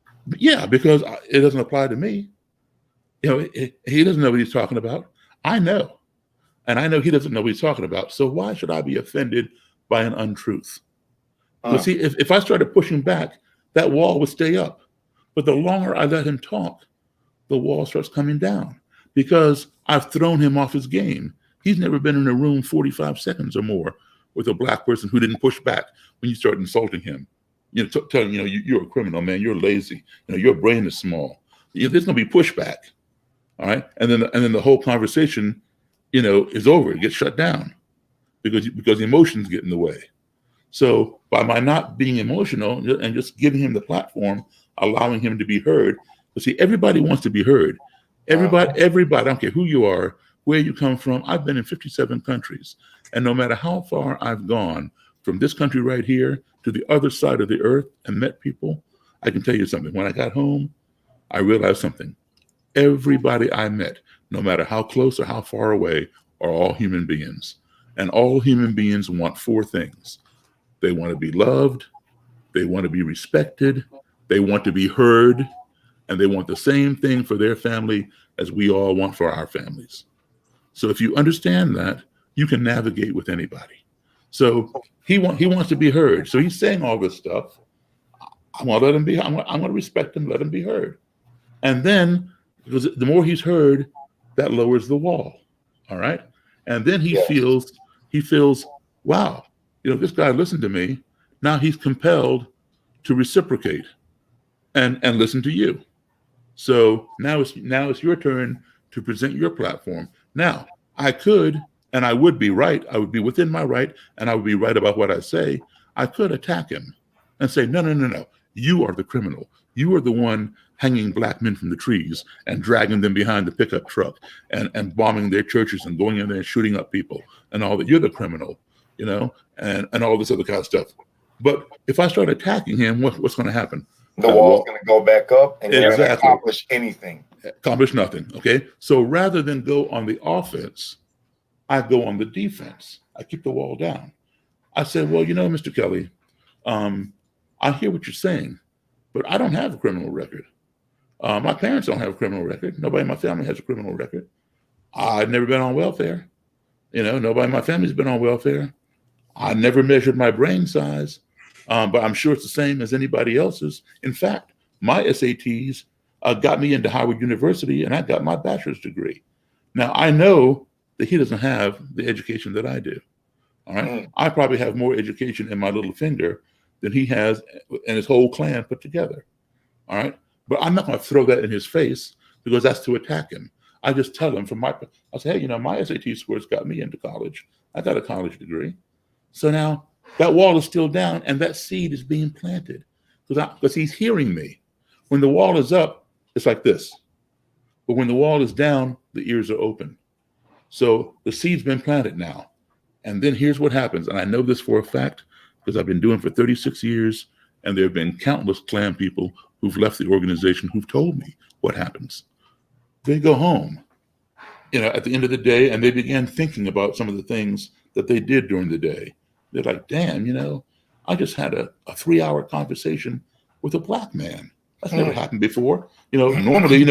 because it doesn't apply to me. He doesn't know what he's talking about. I know. And I know he doesn't know what he's talking about. So why should I be offended by an untruth? Because see, if I started pushing back, that wall would stay up. But the longer I let him talk, the wall starts coming down because I've thrown him off his game. He's never been in a room 45 seconds or more with a black person who didn't push back when you start insulting him. Telling you're a criminal, man. You're lazy. your brain is small. There's going to be pushback. All right, and then the whole conversation, is over. It gets shut down because the emotions get in the way. So by my not being emotional and just giving him the platform, allowing him to be heard. But see, everybody wants to be heard. Everybody, I don't care who you are, where you come from. I've been in 57 countries. And no matter how far I've gone from this country right here to the other side of the earth and met people, I can tell you something. When I got home, I realized something. Everybody I met, no matter how close or how far away, are all human beings. And all human beings want four things. They want to be loved. They want to be respected. They want to be heard. And they want the same thing for their family as we all want for our families. So if you understand that, you can navigate with anybody. So he wants to be heard. So he's saying all this stuff. I'm going to let him be. I'm going to respect him, let him be heard. And then, because the more he's heard, that lowers the wall. All right. And then he feels, wow, this guy listened to me. Now he's compelled to reciprocate and listen to you. So now it's your turn to present your platform. Now, I could, and I would be right. I would be within my right, and I would be right about what I say. I could attack him and say, no. You are the criminal. You are the one hanging black men from the trees and dragging them behind the pickup truck and bombing their churches and going in there and shooting up people and all that. You're the criminal, and all this other kind of stuff. But if I start attacking him, what's going to happen? The wall's going to go back up and you're going to accomplish anything. Accomplish nothing. Okay. So rather than go on the offense, I go on the defense. I keep the wall down. I said, well, Mr. Kelly, I hear what you're saying, but I don't have a criminal record. My parents don't have a criminal record. Nobody in my family has a criminal record. I've never been on welfare. Nobody in my family's been on welfare. I never measured my brain size, but I'm sure it's the same as anybody else's. In fact, my SATs got me into Howard University, and I got my bachelor's degree. Now, I know that he doesn't have the education that I do. All right. I probably have more education in my little finger than he has and his whole clan put together. All right. But I'm not going to throw that in his face because that's to attack him. I just tell him I say, hey, my SAT scores got me into college. I got a college degree. So now that wall is still down and that seed is being planted because he's hearing me. When the wall is up, it's like this. But when the wall is down, the ears are open. So the seed's been planted now. And then here's what happens. And I know this for a fact because I've been doing it for 36 years. And there have been countless Klan people who've left the organization who've told me what happens. They go home, at the end of the day, and they begin thinking about some of the things that they did during the day. They're like, damn, I just had a 3-hour conversation with a black man. That's never happened before. Normally,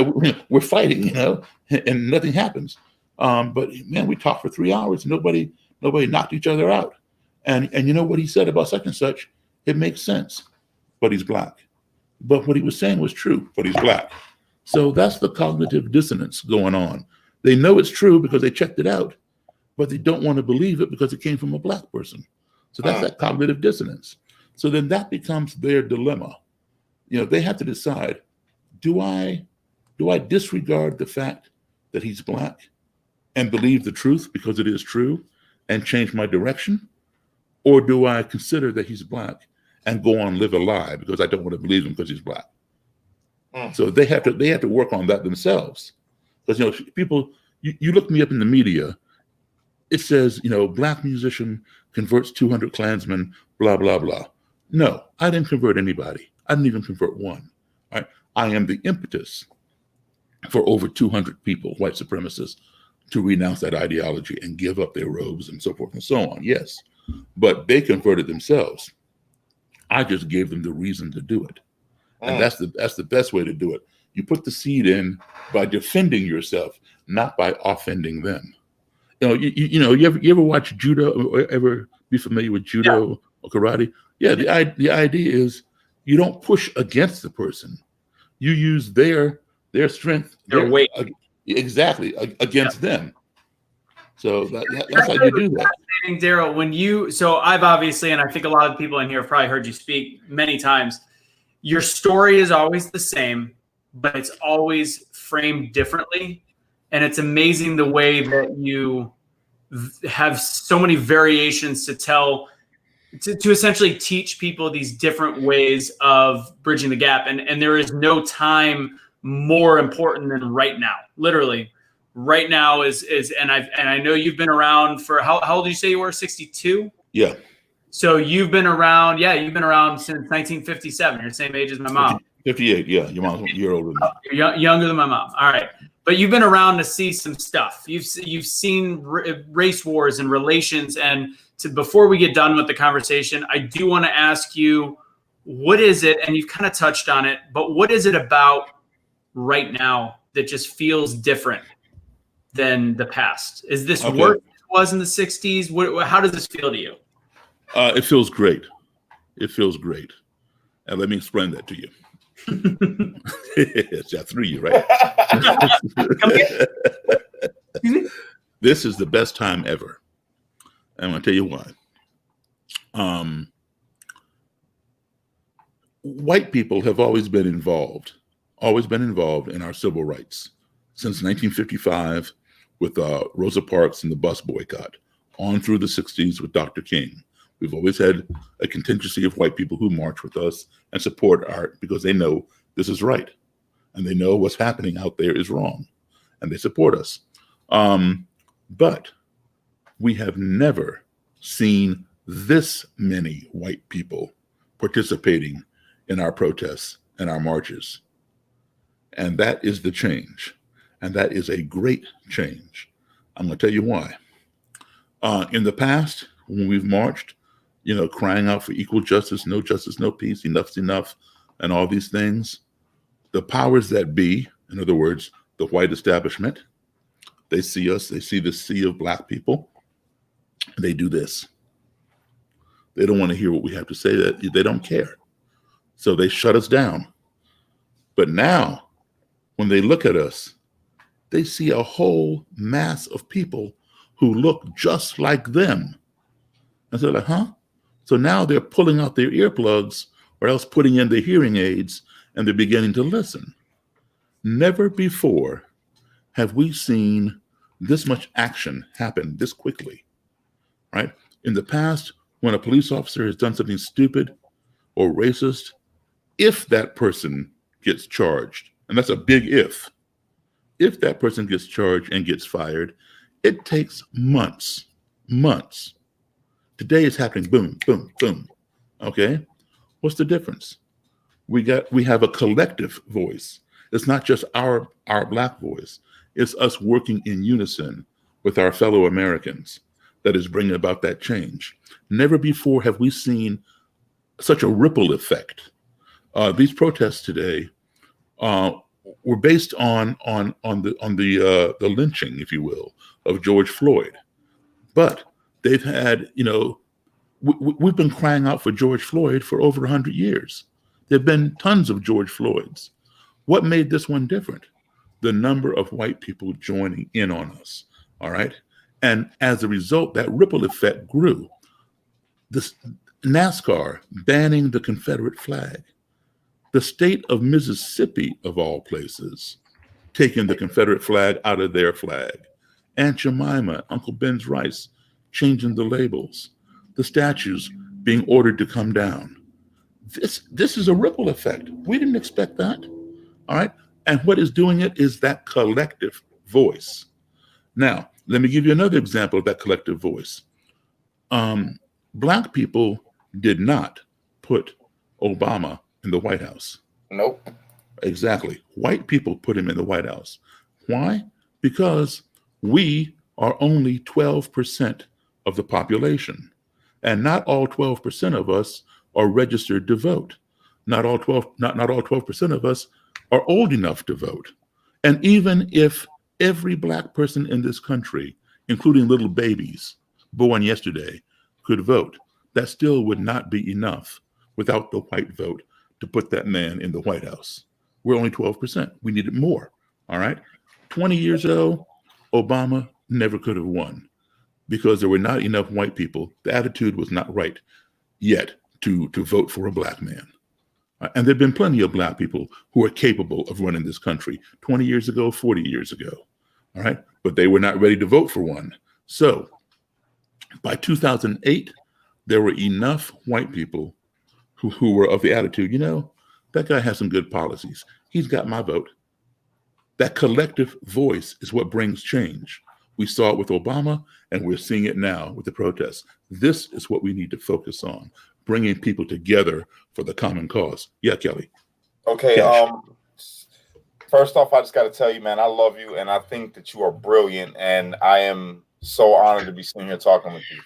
we're fighting, and nothing happens. But man, we talked for 3 hours and nobody knocked each other out. And you know what he said about such and such? It makes sense, but he's black. But what he was saying was true, but he's black. So that's the cognitive dissonance going on. They know it's true because they checked it out, but they don't want to believe it because it came from a black person. So that's that cognitive dissonance. So then that becomes their dilemma. They have to decide, do I disregard the fact that he's black and believe the truth because it is true and change my direction? Or do I consider that he's black and go on and live a lie because I don't want to believe him because he's black? So they have to work on that themselves. Because, people, you look me up in the media, it says, black musician converts 200 Klansmen, blah, blah, blah. No, I didn't convert anybody. I didn't even convert one. Right? I am the impetus for over 200 people, white supremacists, to renounce that ideology and give up their robes and so forth and so on. Yes, but they converted themselves. I just gave them the reason to do it. And that's the best way to do it. You put the seed in by defending yourself, not by offending them. You ever watch judo or ever be familiar with judo or karate? Yeah, the idea is you don't push against the person. You use their strength, Their weight. Exactly, against them. So that's how you do that. Daryl, so I've obviously, and I think a lot of people in here have probably heard you speak many times. Your story is always the same, but it's always framed differently. And it's amazing the way that you have so many variations to tell, to essentially teach people these different ways of bridging the gap. And there is no time more important than right now. Literally, right now is and I know you've been around for how old did you say you were? 62? Yeah. So you've been around, you've been around since 1957. You're the same age as my mom. 58, yeah. Your mom's a year older than me. You're younger than my mom. All right. But you've been around to see some stuff. You've seen race wars and relations. And before we get done with the conversation, I do want to ask you, what is it, and you've kind of touched on it, but what is it about right now that just feels different than the past? Is this worse than it was in the 60s? How does this feel to you? It feels great. It feels great. And let me explain that to you. I threw you, right? This is the best time ever. I'm going to tell you why. White people have always been involved in our civil rights since 1955 with Rosa Parks and the bus boycott, on through the 60s with Dr. King. We've always had a contingency of white people who march with us and support art because they know this is right. And they know what's happening out there is wrong. And they support us. But we have never seen this many white people participating in our protests and our marches. And that is the change. And that is a great change. I'm going to tell you why. In the past, when we've marched, crying out for equal justice, no peace, enough's enough, and all these things, the powers that be, in other words, the white establishment, they see us, they see the sea of black people, they do this. They don't want to hear what we have to say, that they don't care. So they shut us down. But now, when they look at us, they see a whole mass of people who look just like them. And so they're like, huh? So now they're pulling out their earplugs or else putting in the hearing aids, and they're beginning to listen. Never before have we seen this much action happen this quickly, right? In the past, when a police officer has done something stupid or racist, if that person gets charged, and that's a big if that person gets charged and gets fired, it takes months. Today it's happening, boom, boom, boom. Okay, what's the difference? We have a collective voice. It's not just our black voice. It's us working in unison with our fellow Americans that is bringing about that change. Never before have we seen such a ripple effect. These protests today were based on the lynching, if you will, of George Floyd. But they've had, we've been crying out for George Floyd for over 100 years. There have been tons of George Floyds. What made this one different? The number of white people joining in on us, all right? And as a result, that ripple effect grew. This NASCAR banning the Confederate flag. The state of Mississippi, of all places, taking the Confederate flag out of their flag. Aunt Jemima, Uncle Ben's rice, changing the labels. The statues being ordered to come down. This is a ripple effect. We didn't expect that, all right? And what is doing it is that collective voice. Now, let me give you another example of that collective voice. Black people did not put Obama in the White House. Nope. Exactly. White people put him in the White House. Why? Because we are only 12% of the population. And not all 12% of us are registered to vote. Not all 12% of us are old enough to vote. And even if every Black person in this country, including little babies born yesterday, could vote, that still would not be enough without the white vote to put that man in the White House. We're only 12%. We needed more. All right. 20 years ago, Obama never could have won because there were not enough white people. The attitude was not right yet to vote for a Black man. And there have been plenty of Black people who are capable of running this country 20 years ago, 40 years ago. All right. But they were not ready to vote for one. So by 2008, there were enough white people who were of the attitude, that guy has some good policies. He's got my vote. That collective voice is what brings change. We saw it with Obama, and we're seeing it now with the protests. This is what we need to focus on, bringing people together for the common cause. Yeah, Kelly. Okay. Kash. First off, I just got to tell you, man, I love you, and I think that you are brilliant, and I am so honored to be sitting here talking with you.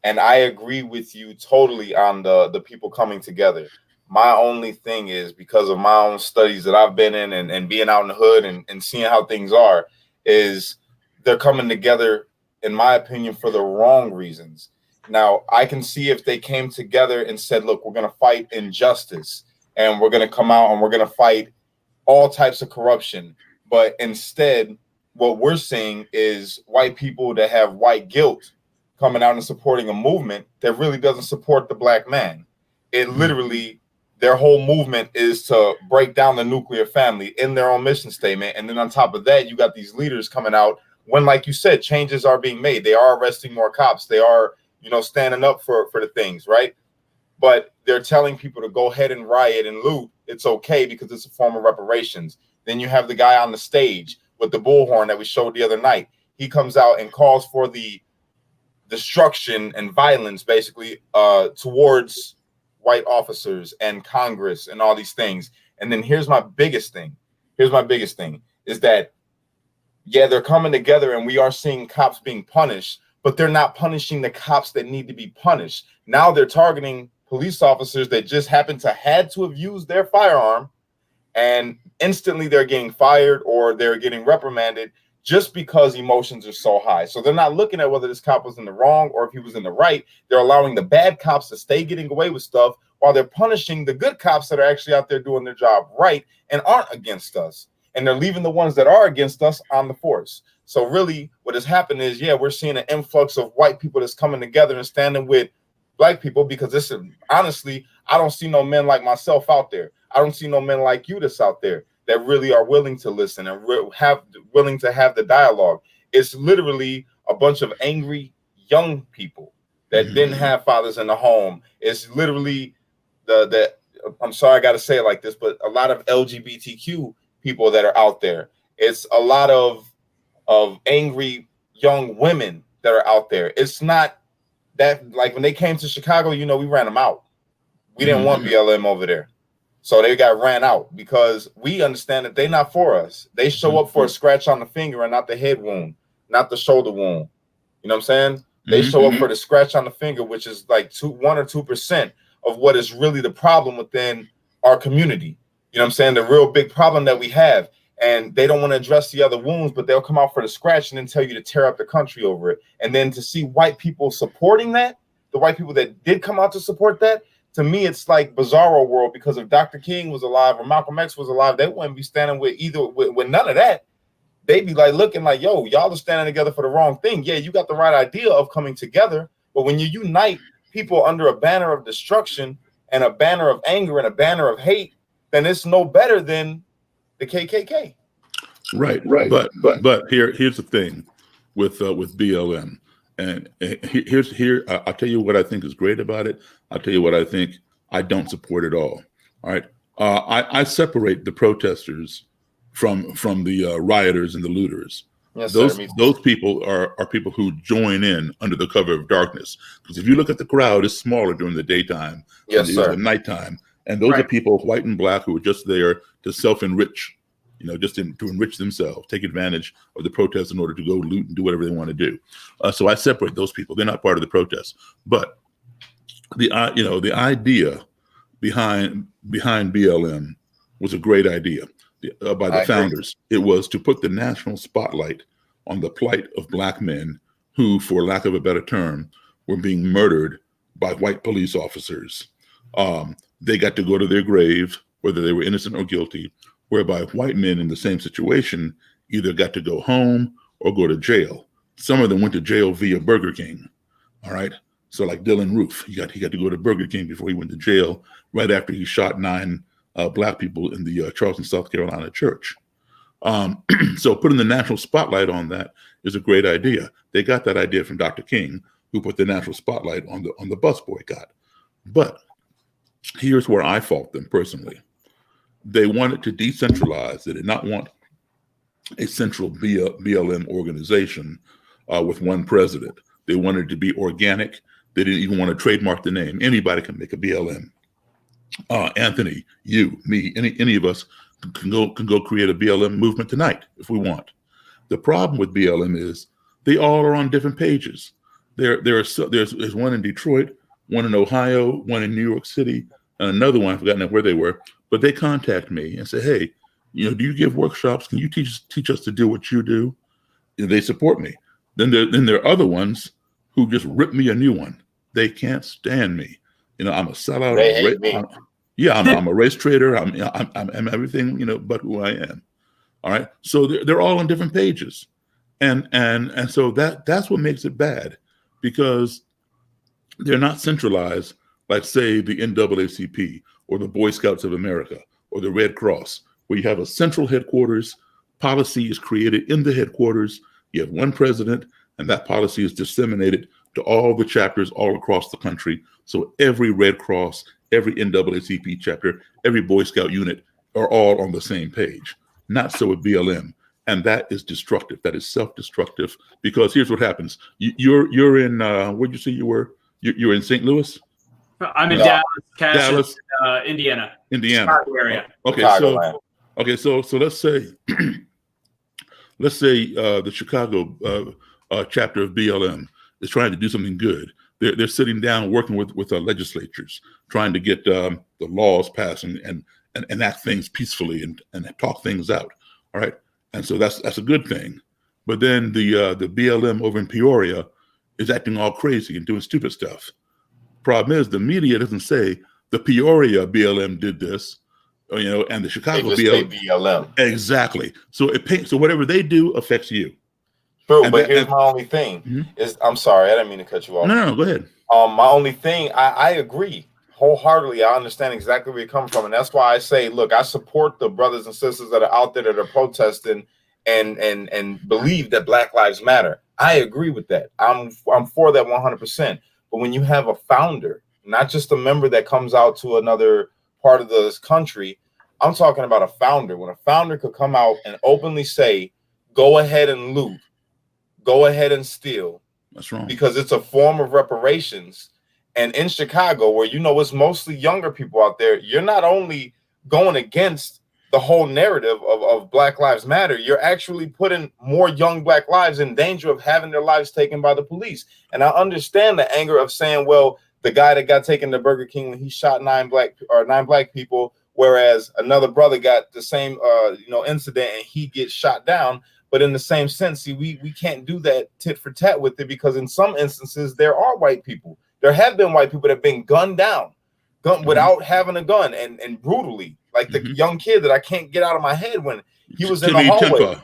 And I agree with you totally on the people coming together. My only thing is, because of my own studies that I've been in and being out in the hood and seeing how things are, is they're coming together, in my opinion, for the wrong reasons. Now, I can see if they came together and said, look, we're going to fight injustice and we're going to come out and we're going to fight all types of corruption. But instead, what we're seeing is white people that have white guilt coming out and supporting a movement that really doesn't support the Black man. It literally, their whole movement is to break down the nuclear family in their own mission statement. And then on top of that, you got these leaders coming out when, like you said, changes are being made. They are arresting more cops. They are, standing up for the things, right? But they're telling people to go ahead and riot and loot. It's okay because it's a form of reparations. Then you have the guy on the stage with the bullhorn that we showed the other night. He comes out and calls for the destruction and violence, basically, towards white officers and Congress and all these things. And then here's my biggest thing is that, yeah, they're coming together and we are seeing cops being punished, but they're not punishing the cops that need to be punished. Now they're targeting police officers that just happen to had to have used their firearm, and instantly they're getting fired or they're getting reprimanded just because emotions are so high. So they're not looking at whether this cop was in the wrong or if he was in the right. They're allowing the bad cops to stay getting away with stuff while they're punishing the good cops that are actually out there doing their job right and aren't against us. And they're leaving the ones that are against us on the force. So really what has happened is, yeah, we're seeing an influx of white people that's coming together and standing with Black people, because this is, honestly, I don't see no men like myself out there. I don't see no men like you that's out there that really are willing to listen and willing to have the dialogue. It's literally a bunch of angry young people that didn't have fathers in the home. It's literally I'm sorry I got to say it like this, but a lot of LGBTQ people that are out there. It's a lot of angry young women that are out there. It's not that, like, when they came to Chicago, we ran them out. We didn't want BLM over there. So they got ran out because we understand that they're not for us. They show up for a scratch on the finger and not the head wound, not the shoulder wound. You know what I'm saying? They show up for the scratch on the finger, which is like 1 or 2% of what is really the problem within our community. You know what I'm saying? The real big problem that we have. And they don't want to address the other wounds, but they'll come out for the scratch and then tell you to tear up the country over it. And then to see white people supporting that, the white people that did come out to support that, to me, it's like bizarro world, because if Dr. King was alive or Malcolm X was alive, they wouldn't be standing with with none of that. They'd be like looking like, yo, y'all are standing together for the wrong thing. Yeah, you got the right idea of coming together, but when you unite people under a banner of destruction and a banner of anger and a banner of hate, then it's no better than the KKK. Right. But here's the thing with BLM, and I'll tell you what I think is great about it. I'll tell you what I think I don't support at all. All right. I separate the protesters from the rioters and the looters. Yes, those people are people who join in under the cover of darkness. Because if you look at the crowd, it's smaller during the daytime, yes, than the nighttime, And those Right. are people, white and black, who are just there to self-enrich, to enrich themselves, take advantage of the protest in order to go loot and do whatever they want to do. So I separate those people. They're not part of the protest. But the idea behind BLM was a great idea by the founders. It was to put the national spotlight on the plight of black men who, for lack of a better term, were being murdered by white police officers. They got to go to their grave, whether they were innocent or guilty, whereby white men in the same situation either got to go home or go to jail. Some of them went to jail via Burger King. All right. So like Dylan Roof, he got to go to Burger King before he went to jail right after he shot 9 black people in the Charleston, South Carolina church. So putting the national spotlight on that is a great idea. They got that idea from Dr. King, who put the national spotlight on the bus boycott. But here's where I fault them personally. They wanted to decentralize. They did not want a central BLM organization with one president. They wanted it to be organic. They didn't even want to trademark the name. Anybody can make a BLM. Anthony, you, me, any of us can go create a BLM movement tonight if we want. The problem with BLM is they all are on different pages. There's one in Detroit, one in Ohio, one in New York City, and another one, I've forgotten where they were, but they contact me and say, hey, do you give workshops? Can you teach us to do what you do? They support me. Then there are other ones who just rip me a new one. They can't stand me. I'm a sellout. They hate me. I'm a race trader. I'm everything, but who I am. All right. So they're all on different pages. And so that's what makes it bad, because they're not centralized like, say, the NAACP or the Boy Scouts of America or the Red Cross, where you have a central headquarters, policy is created in the headquarters, you have one president, and that policy is disseminated to all the chapters all across the country. So every Red Cross, every NAACP chapter, every Boy Scout unit are all on the same page. Not so with BLM. And that is destructive. That is self-destructive, because here's what happens. You're in, where'd you say you were? You're in St. Louis? I'm in Dallas, Kash, Indiana. Chicago area. Okay, so let's say the Chicago chapter of BLM is trying to do something good. They're sitting down working with legislatures, trying to get the laws passed and enact things peacefully and talk things out. All right, and so that's a good thing. But then the BLM over in Peoria is acting all crazy and doing stupid stuff. Problem is, the media doesn't say the Peoria BLM did this, and the Chicago BLM. Exactly. So so whatever they do affects you. True, but here's my only thing. Is I'm sorry, I didn't mean to cut you off. No, go ahead. My only thing, I agree wholeheartedly. I understand exactly where you're coming from, and that's why I say, look, I support the brothers and sisters that are out there that are protesting and believe that Black Lives Matter. I agree with that. I'm for that 100%. But when you have a founder, not just a member that comes out to another part of this country, I'm talking about a founder. When a founder could come out and openly say, go ahead and loot, go ahead and steal. That's wrong. Because it's a form of reparations. And in Chicago, where it's mostly younger people out there, you're not only going against the whole narrative of Black Lives Matter, you're actually putting more young Black lives in danger of having their lives taken by the police. And I understand the anger of saying, well, the guy that got taken to Burger King when he shot 9 black people, whereas another brother got the same incident and he gets shot down. But in the same sense, see, we can't do that tit for tat with it, because in some instances there are white people. There have been white people that have been gunned down without having a gun and brutally. Like the young kid that I can't get out of my head when he was in the hallway.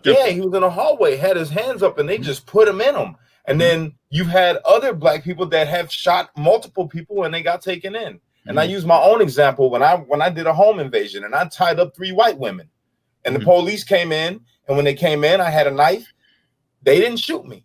Yeah, he was in a hallway, had his hands up, and they just put him in them. And then you've had other Black people that have shot multiple people and they got taken in. And I use my own example when I did a home invasion and I tied up 3 white women. And the police came in, and when they came in, I had a knife. They didn't shoot me.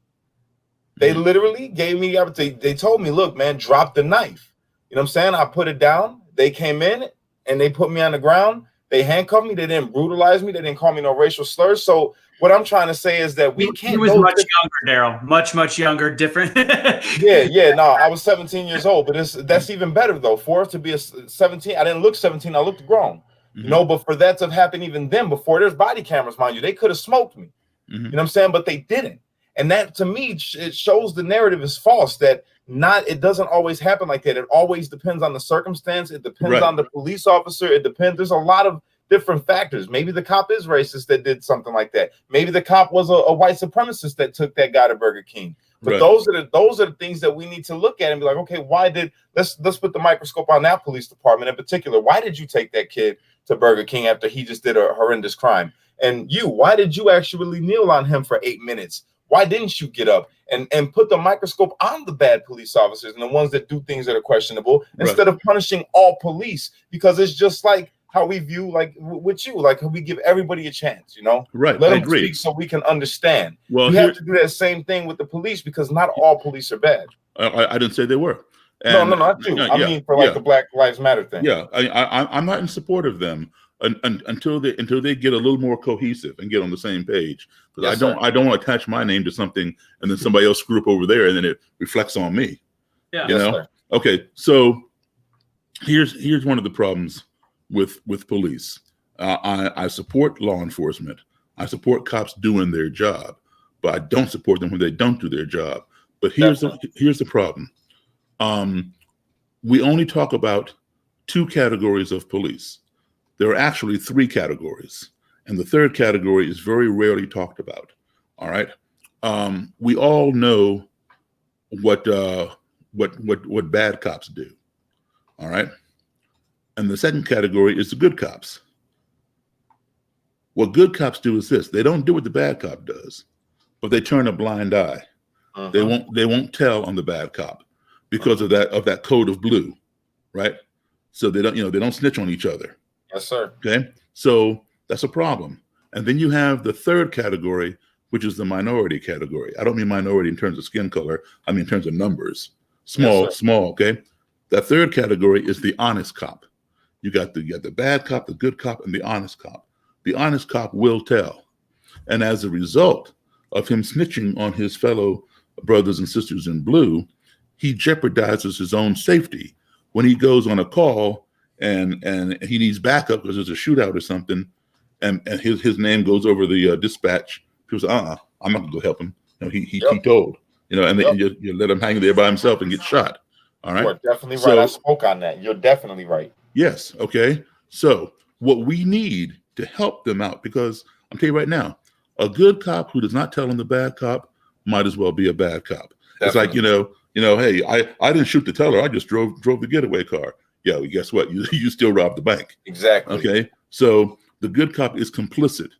They literally gave me they told me, look, man, drop the knife. You know what I'm saying? I put it down. They came in and they put me on the ground. They handcuffed me. They didn't brutalize me. They didn't call me no racial slurs. So what I'm trying to say is that we can't. He was much younger, Daryl. Much younger, different. Yeah. No, I was 17 years old, but that's even better though. For it to be a 17, I didn't look 17. I looked grown. You know, but for that to happen even then, before there's body cameras, mind you, they could have smoked me. You know what I'm saying? But they didn't. And that to me, it shows the narrative is false, that it doesn't always happen like that. It always depends on the circumstance. It depends on the police officer. It depends. There's a lot of different factors. Maybe the cop is racist that did something like that. Maybe the cop was a white supremacist that took that guy to Burger King. But those are the things that we need to look at and be like, okay, let's put the microscope on that police department in particular. Why did you take that kid to Burger King after he just did a horrendous crime? And why did you actually kneel on him for 8 minutes? Why didn't you get up and put the microscope on the bad police officers and the ones that do things that are questionable instead of punishing all police? Because it's just like how we view, like with you, like we give everybody a chance, you know? Right. Let them speak so we can understand. Well, we have to do that same thing with the police because not all police are bad. I didn't say they were. And, no, not you. I mean, for like the Black Lives Matter thing. Yeah, I'm not in support of them until they get a little more cohesive and get on the same page. Because I don't want to attach my name to something and then somebody else screw up over there and then it reflects on me. Yeah. You know. Okay. So here's one of the problems with police. I support law enforcement. I support cops doing their job, but I don't support them when they don't do their job. But here's the problem. We only talk about 2 categories of police. There are actually 3 categories, and the third category is very rarely talked about. All right, we all know what bad cops do. All right, and the second category is the good cops. What good cops do is this: they don't do what the bad cop does, but they turn a blind eye. They won't tell on the bad cop because of that code of blue, right? So they don't snitch on each other. Yes, sir. Okay, so that's a problem. And then you have the third category, which is the minority category. I don't mean minority in terms of skin color. I mean in terms of numbers. Small. Okay. That third category is the honest cop. You got the bad cop, the good cop, and the honest cop. The honest cop will tell, and as a result of him snitching on his fellow brothers and sisters in blue, he jeopardizes his own safety when he goes on a call and he needs backup because there's a shootout or something, and his name goes over the dispatch. People say, I'm not gonna go help him. He told, and then you let him hang there by himself and get shot. All right. You're definitely right. I spoke on that. You're definitely right. Yes. Okay. So what we need to help them out, because I'm telling you right now, a good cop who does not tell on the bad cop might as well be a bad cop. Definitely. It's like, hey, I didn't shoot the teller. I just drove the getaway car. Yeah, well, guess what? You still robbed the bank. Exactly. Okay. So the good cop is complicit.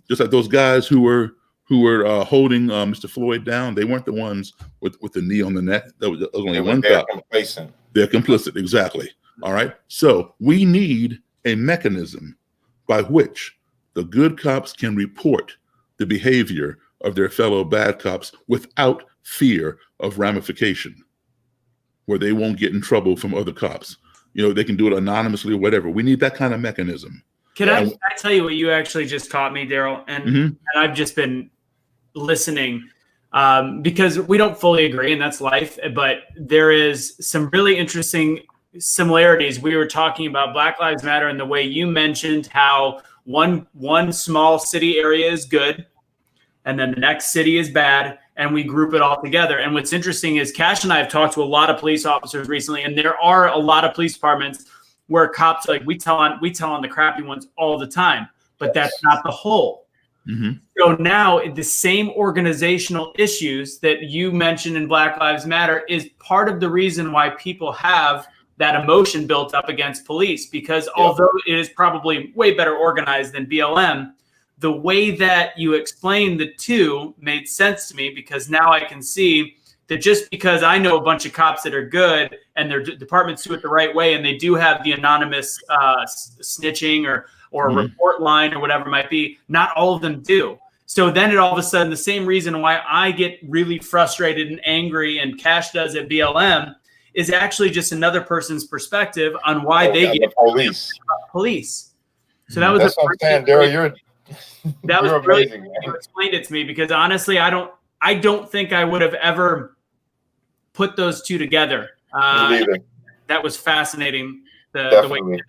Just like those guys who were holding Mr. Floyd down, they weren't the ones with the knee on the neck. That was only one cop. Complacent. They're complicit. Exactly. All right. So we need a mechanism by which the good cops can report the behavior of their fellow bad cops without fear of ramification, where they won't get in trouble from other cops. They can do it anonymously or whatever. We need that kind of mechanism. Can I tell you what you actually just taught me, Daryl? And I've just been listening because we don't fully agree, and that's life. But there is some really interesting similarities. We were talking about Black Lives Matter and the way you mentioned how one small city area is good, and then the next city is bad, and we group it all together. And what's interesting is Kash and I have talked to a lot of police officers recently, and there are a lot of police departments where cops, like, we tell on the crappy ones all the time, but that's not the whole. So now the same organizational issues that you mentioned in Black Lives Matter is part of the reason why people have that emotion built up against police, because although it is probably way better organized than BLM, the way that you explained the two made sense to me, because now I can see that just because I know a bunch of cops that are good and their departments do it the right way, and they do have the anonymous snitching or a report line or whatever it might be, not all of them do. So then it all of a sudden, the same reason why I get really frustrated and angry and Kash does at BLM is actually just another person's perspective on why they get police. So that was That's what I'm saying, Daryl. That was you're brilliant. amazing, You man. explained it to me, because honestly, I don't think I would have ever put those two together. Me neither. That was fascinating. The way Definitely. you did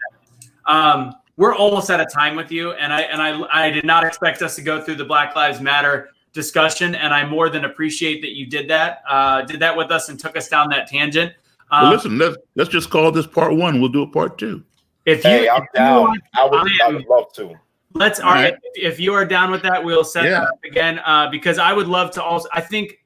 that. We're almost out of time with you, and I did not expect us to go through the Black Lives Matter discussion, and I more than appreciate that you did that with us and took us down that tangent. Well, listen, let's just call this part 1. We'll do a part 2. Hey, I'm down. I would love to. Let's. All right. If you are down with that, we'll set that up again. Because I would love to also. I think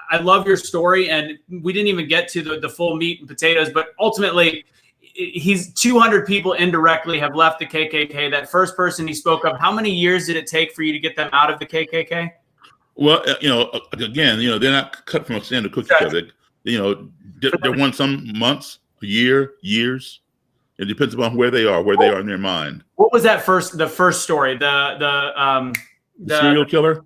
I love your story, and we didn't even get to the full meat and potatoes. But ultimately, he's 200 people indirectly have left the KKK. That first person he spoke of. How many years did it take for you to get them out of the KKK? Well, again, they're not cut from a standard cookie cutter. They want some months, a year, years. It depends upon where they are in their mind. What was that the first story? The serial killer?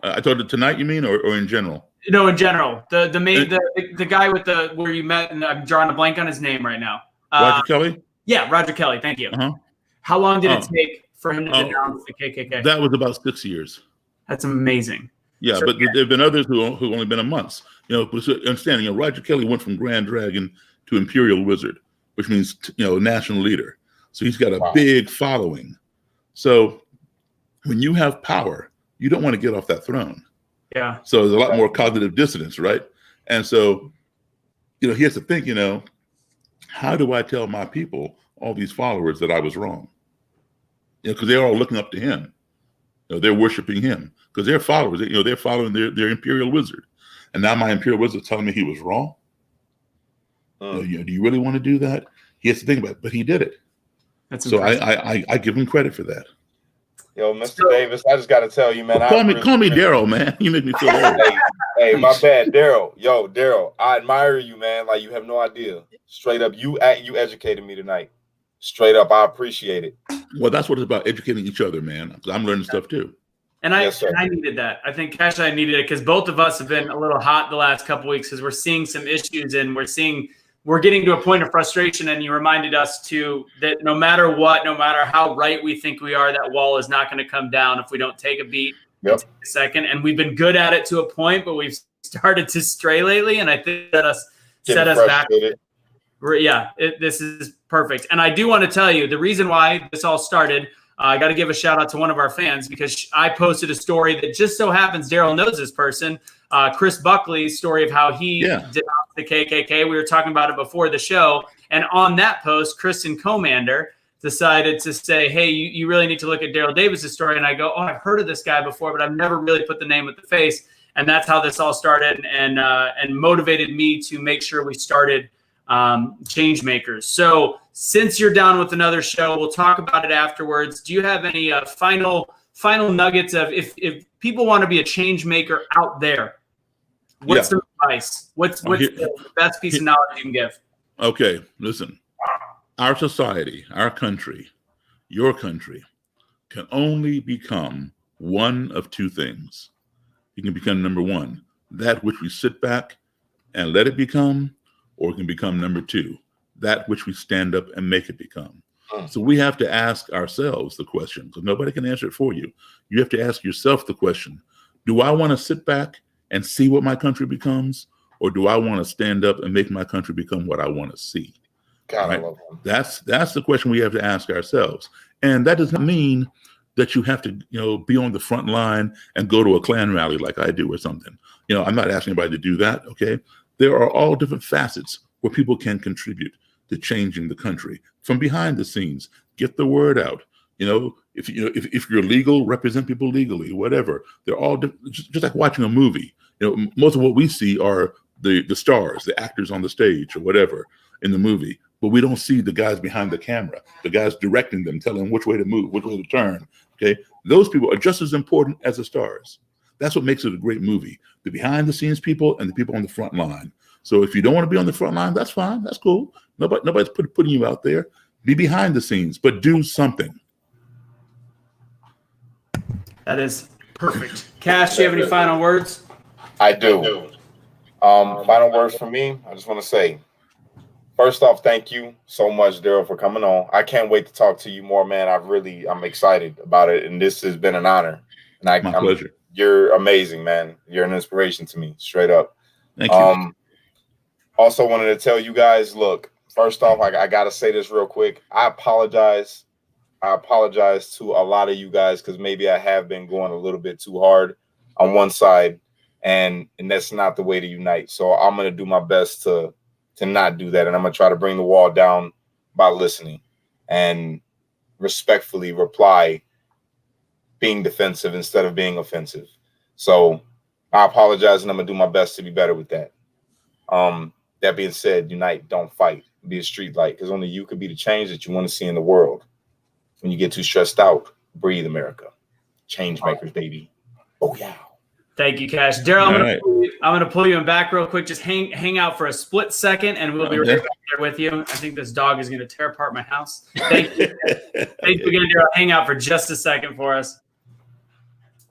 I told it tonight, you mean, or in general? No, in general. The guy with where you met, and I'm drawing a blank on his name right now. Roger Kelly? Yeah, Roger Kelly. Thank you. Uh-huh. How long did it take for him to denounce the KKK? That was about 6 years. That's amazing. Yeah, but there have been others who only been a month. Understanding, Roger Kelly went from Grand Dragon to Imperial Wizard, which means national leader. So he's got a big following. So when you have power, you don't want to get off that throne. Yeah. So there's a lot more cognitive dissonance, right? And so, he has to think, how do I tell my people, all these followers, that I was wrong? Because they're all looking up to him. They're worshiping him because they're followers. They're following their Imperial Wizard. And now my Imperial Wizard is telling me he was wrong. Do you really want to do that? He has to think about it, but he did it. That's so I give him credit for that. Yo, Mr. Davis, I just got to tell you, man. Call me Daryl, man. You make me feel old. Hey, my bad, Daryl. Yo, Daryl, I admire you, man. Like, you have no idea. Straight up, you educated me tonight. Straight up, I appreciate it. Well, that's what it's about, educating each other, man. I'm learning stuff too. And I needed that. I think Kash and I needed it because both of us have been a little hot the last couple of weeks because we're seeing some issues and we're getting to a point of frustration. And you reminded us too that no matter what, no matter how right we think we are, that wall is not going to come down if we don't take a beat. Take a second. And we've been good at it to a point, but we've started to stray lately. And I think that set us back. Yeah, this is perfect. And I do want to tell you the reason why this all started. I got to give a shout out to one of our fans because I posted a story that just so happens Daryl knows this person, Chris Buckley's story of how he denounced the KKK. We were talking about it before the show. And on that post, Kristen Commander decided to say, hey, you really need to look at Daryl Davis's story. And I go, I've heard of this guy before, but I've never really put the name with the face. And that's how this all started and motivated me to make sure we started Change Makers. So since you're down with another show, we'll talk about it afterwards. Do you have any final nuggets of if people want to be a change maker out there? What's the advice? What's the best piece of knowledge you can give? Okay, listen. Our society, our country, your country can only become one of two things. You can become number one, that which we sit back and let it become, or it can become number two, that which we stand up and make it become. So we have to ask ourselves the question, because nobody can answer it for you. You have to ask yourself the question, do I want to sit back and see what my country becomes, or do I want to stand up and make my country become what I want to see? Right? That's the question we have to ask ourselves. And that doesn't mean that you have to, be on the front line and go to a Klan rally like I do or something. I'm not asking anybody to do that, okay? There are all different facets where people can contribute to changing the country from behind the scenes. Get the word out. If you're legal, represent people legally, whatever. They're all just like watching a movie. Most of what we see are the stars, the actors on the stage or whatever in the movie, but we don't see the guys behind the camera, the guys directing them, telling them which way to move, which way to turn. Okay, those people are just as important as the stars. That's what makes it a great movie. The behind the scenes people and the people on the front line. So if you don't want to be on the front line, that's fine. That's cool. Nobody's putting you out there. Be behind the scenes, but do something. That is perfect. Kash, do you have any final words? I do. Final words from me. I just want to say, First off, thank you so much, Daryl, for coming on. I can't wait to talk to you more, man. I'm excited about it, and this has been an honor. And My pleasure. You're amazing, man. You're an inspiration to me, straight up. Thank you. Also wanted to tell you guys, look, first off, I got to say this real quick. I apologize to a lot of you guys because maybe I have been going a little bit too hard on one side, and that's not the way to unite. So I'm going to do my best to not do that. And I'm going to try to bring the wall down by listening and respectfully reply, being defensive instead of being offensive. So I apologize, and I'm going to do my best to be better with that. That being said, unite, don't fight, be a street light, because only you can be the change that you want to see in the world. When you get too stressed out, breathe, America. Change makers, baby. Oh, yeah. Thank you, Kash. Daryl, I'm going to pull you in back real quick. Just hang out for a split second, and we'll be right back there with you. I think this dog is going to tear apart my house. Thank you. Thank you again, Daryl. Hang out for just a second for us.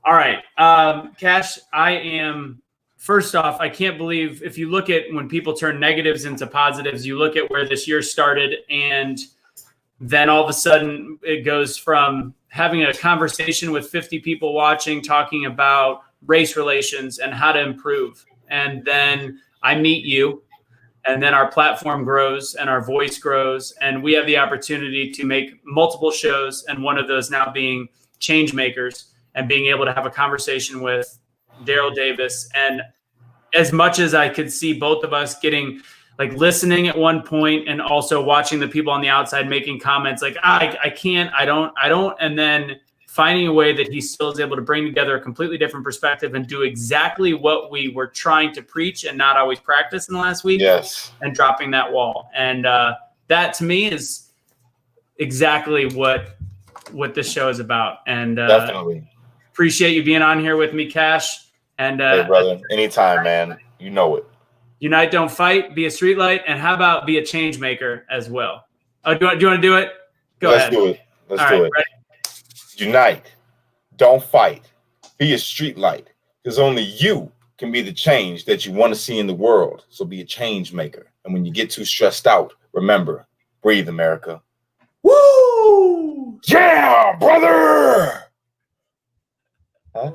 All right. Kash, first off, I can't believe if you look at when people turn negatives into positives, you look at where this year started, and then all of a sudden it goes from having a conversation with 50 people watching, talking about race relations and how to improve. And then I meet you, and then our platform grows and our voice grows, and we have the opportunity to make multiple shows, and one of those now being Change Makers, and being able to have a conversation with Daryl Davis. And as much as I could see both of us getting listening at one point, and also watching the people on the outside making comments like, I can't, I don't, and then finding a way that he still is able to bring together a completely different perspective and do exactly what we were trying to preach and not always practice in the last week. Yes. And dropping that wall. And that to me is exactly what this show is about. And definitely appreciate you being on here with me, Kash. And hey, brother, anytime, man. You know it. Unite, don't fight, be a streetlight, and how about be a change maker as well? Oh, do you want to do it? Go ahead. Let's do it. Let's do it. Ready? Unite, don't fight, be a streetlight, because only you can be the change that you want to see in the world. So be a change maker. And when you get too stressed out, remember, breathe, America. Woo! Yeah, brother! Huh?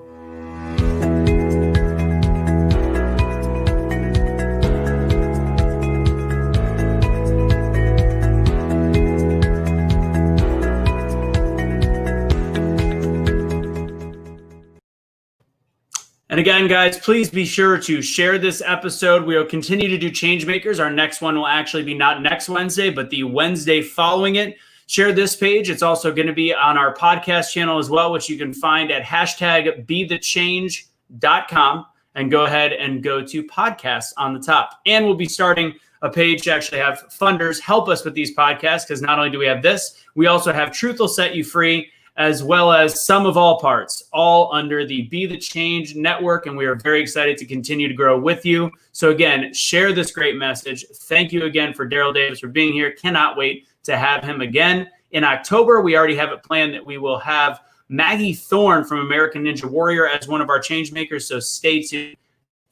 And again, guys, please be sure to share this episode. We will continue to do Change Makers. Our next one will actually be not next Wednesday, but the Wednesday following it. Share this page. It's also going to be on our podcast channel as well, which you can find at #BeTheChange.com, and go ahead and go to podcasts on the top. And we'll be starting a page to actually have funders help us with these podcasts, because not only do we have this, we also have Truth Will Set You Free, as well as Sum of All Parts, all under the Be The Change network. And we are very excited to continue to grow with you. So again, share this great message. Thank you again for Daryl Davis for being here. Cannot wait to have him again. In October, we already have it planned that we will have Maggie Thorne from American Ninja Warrior as one of our change makers. So stay tuned.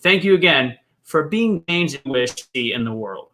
Thank you again for being change and wish to see in the world.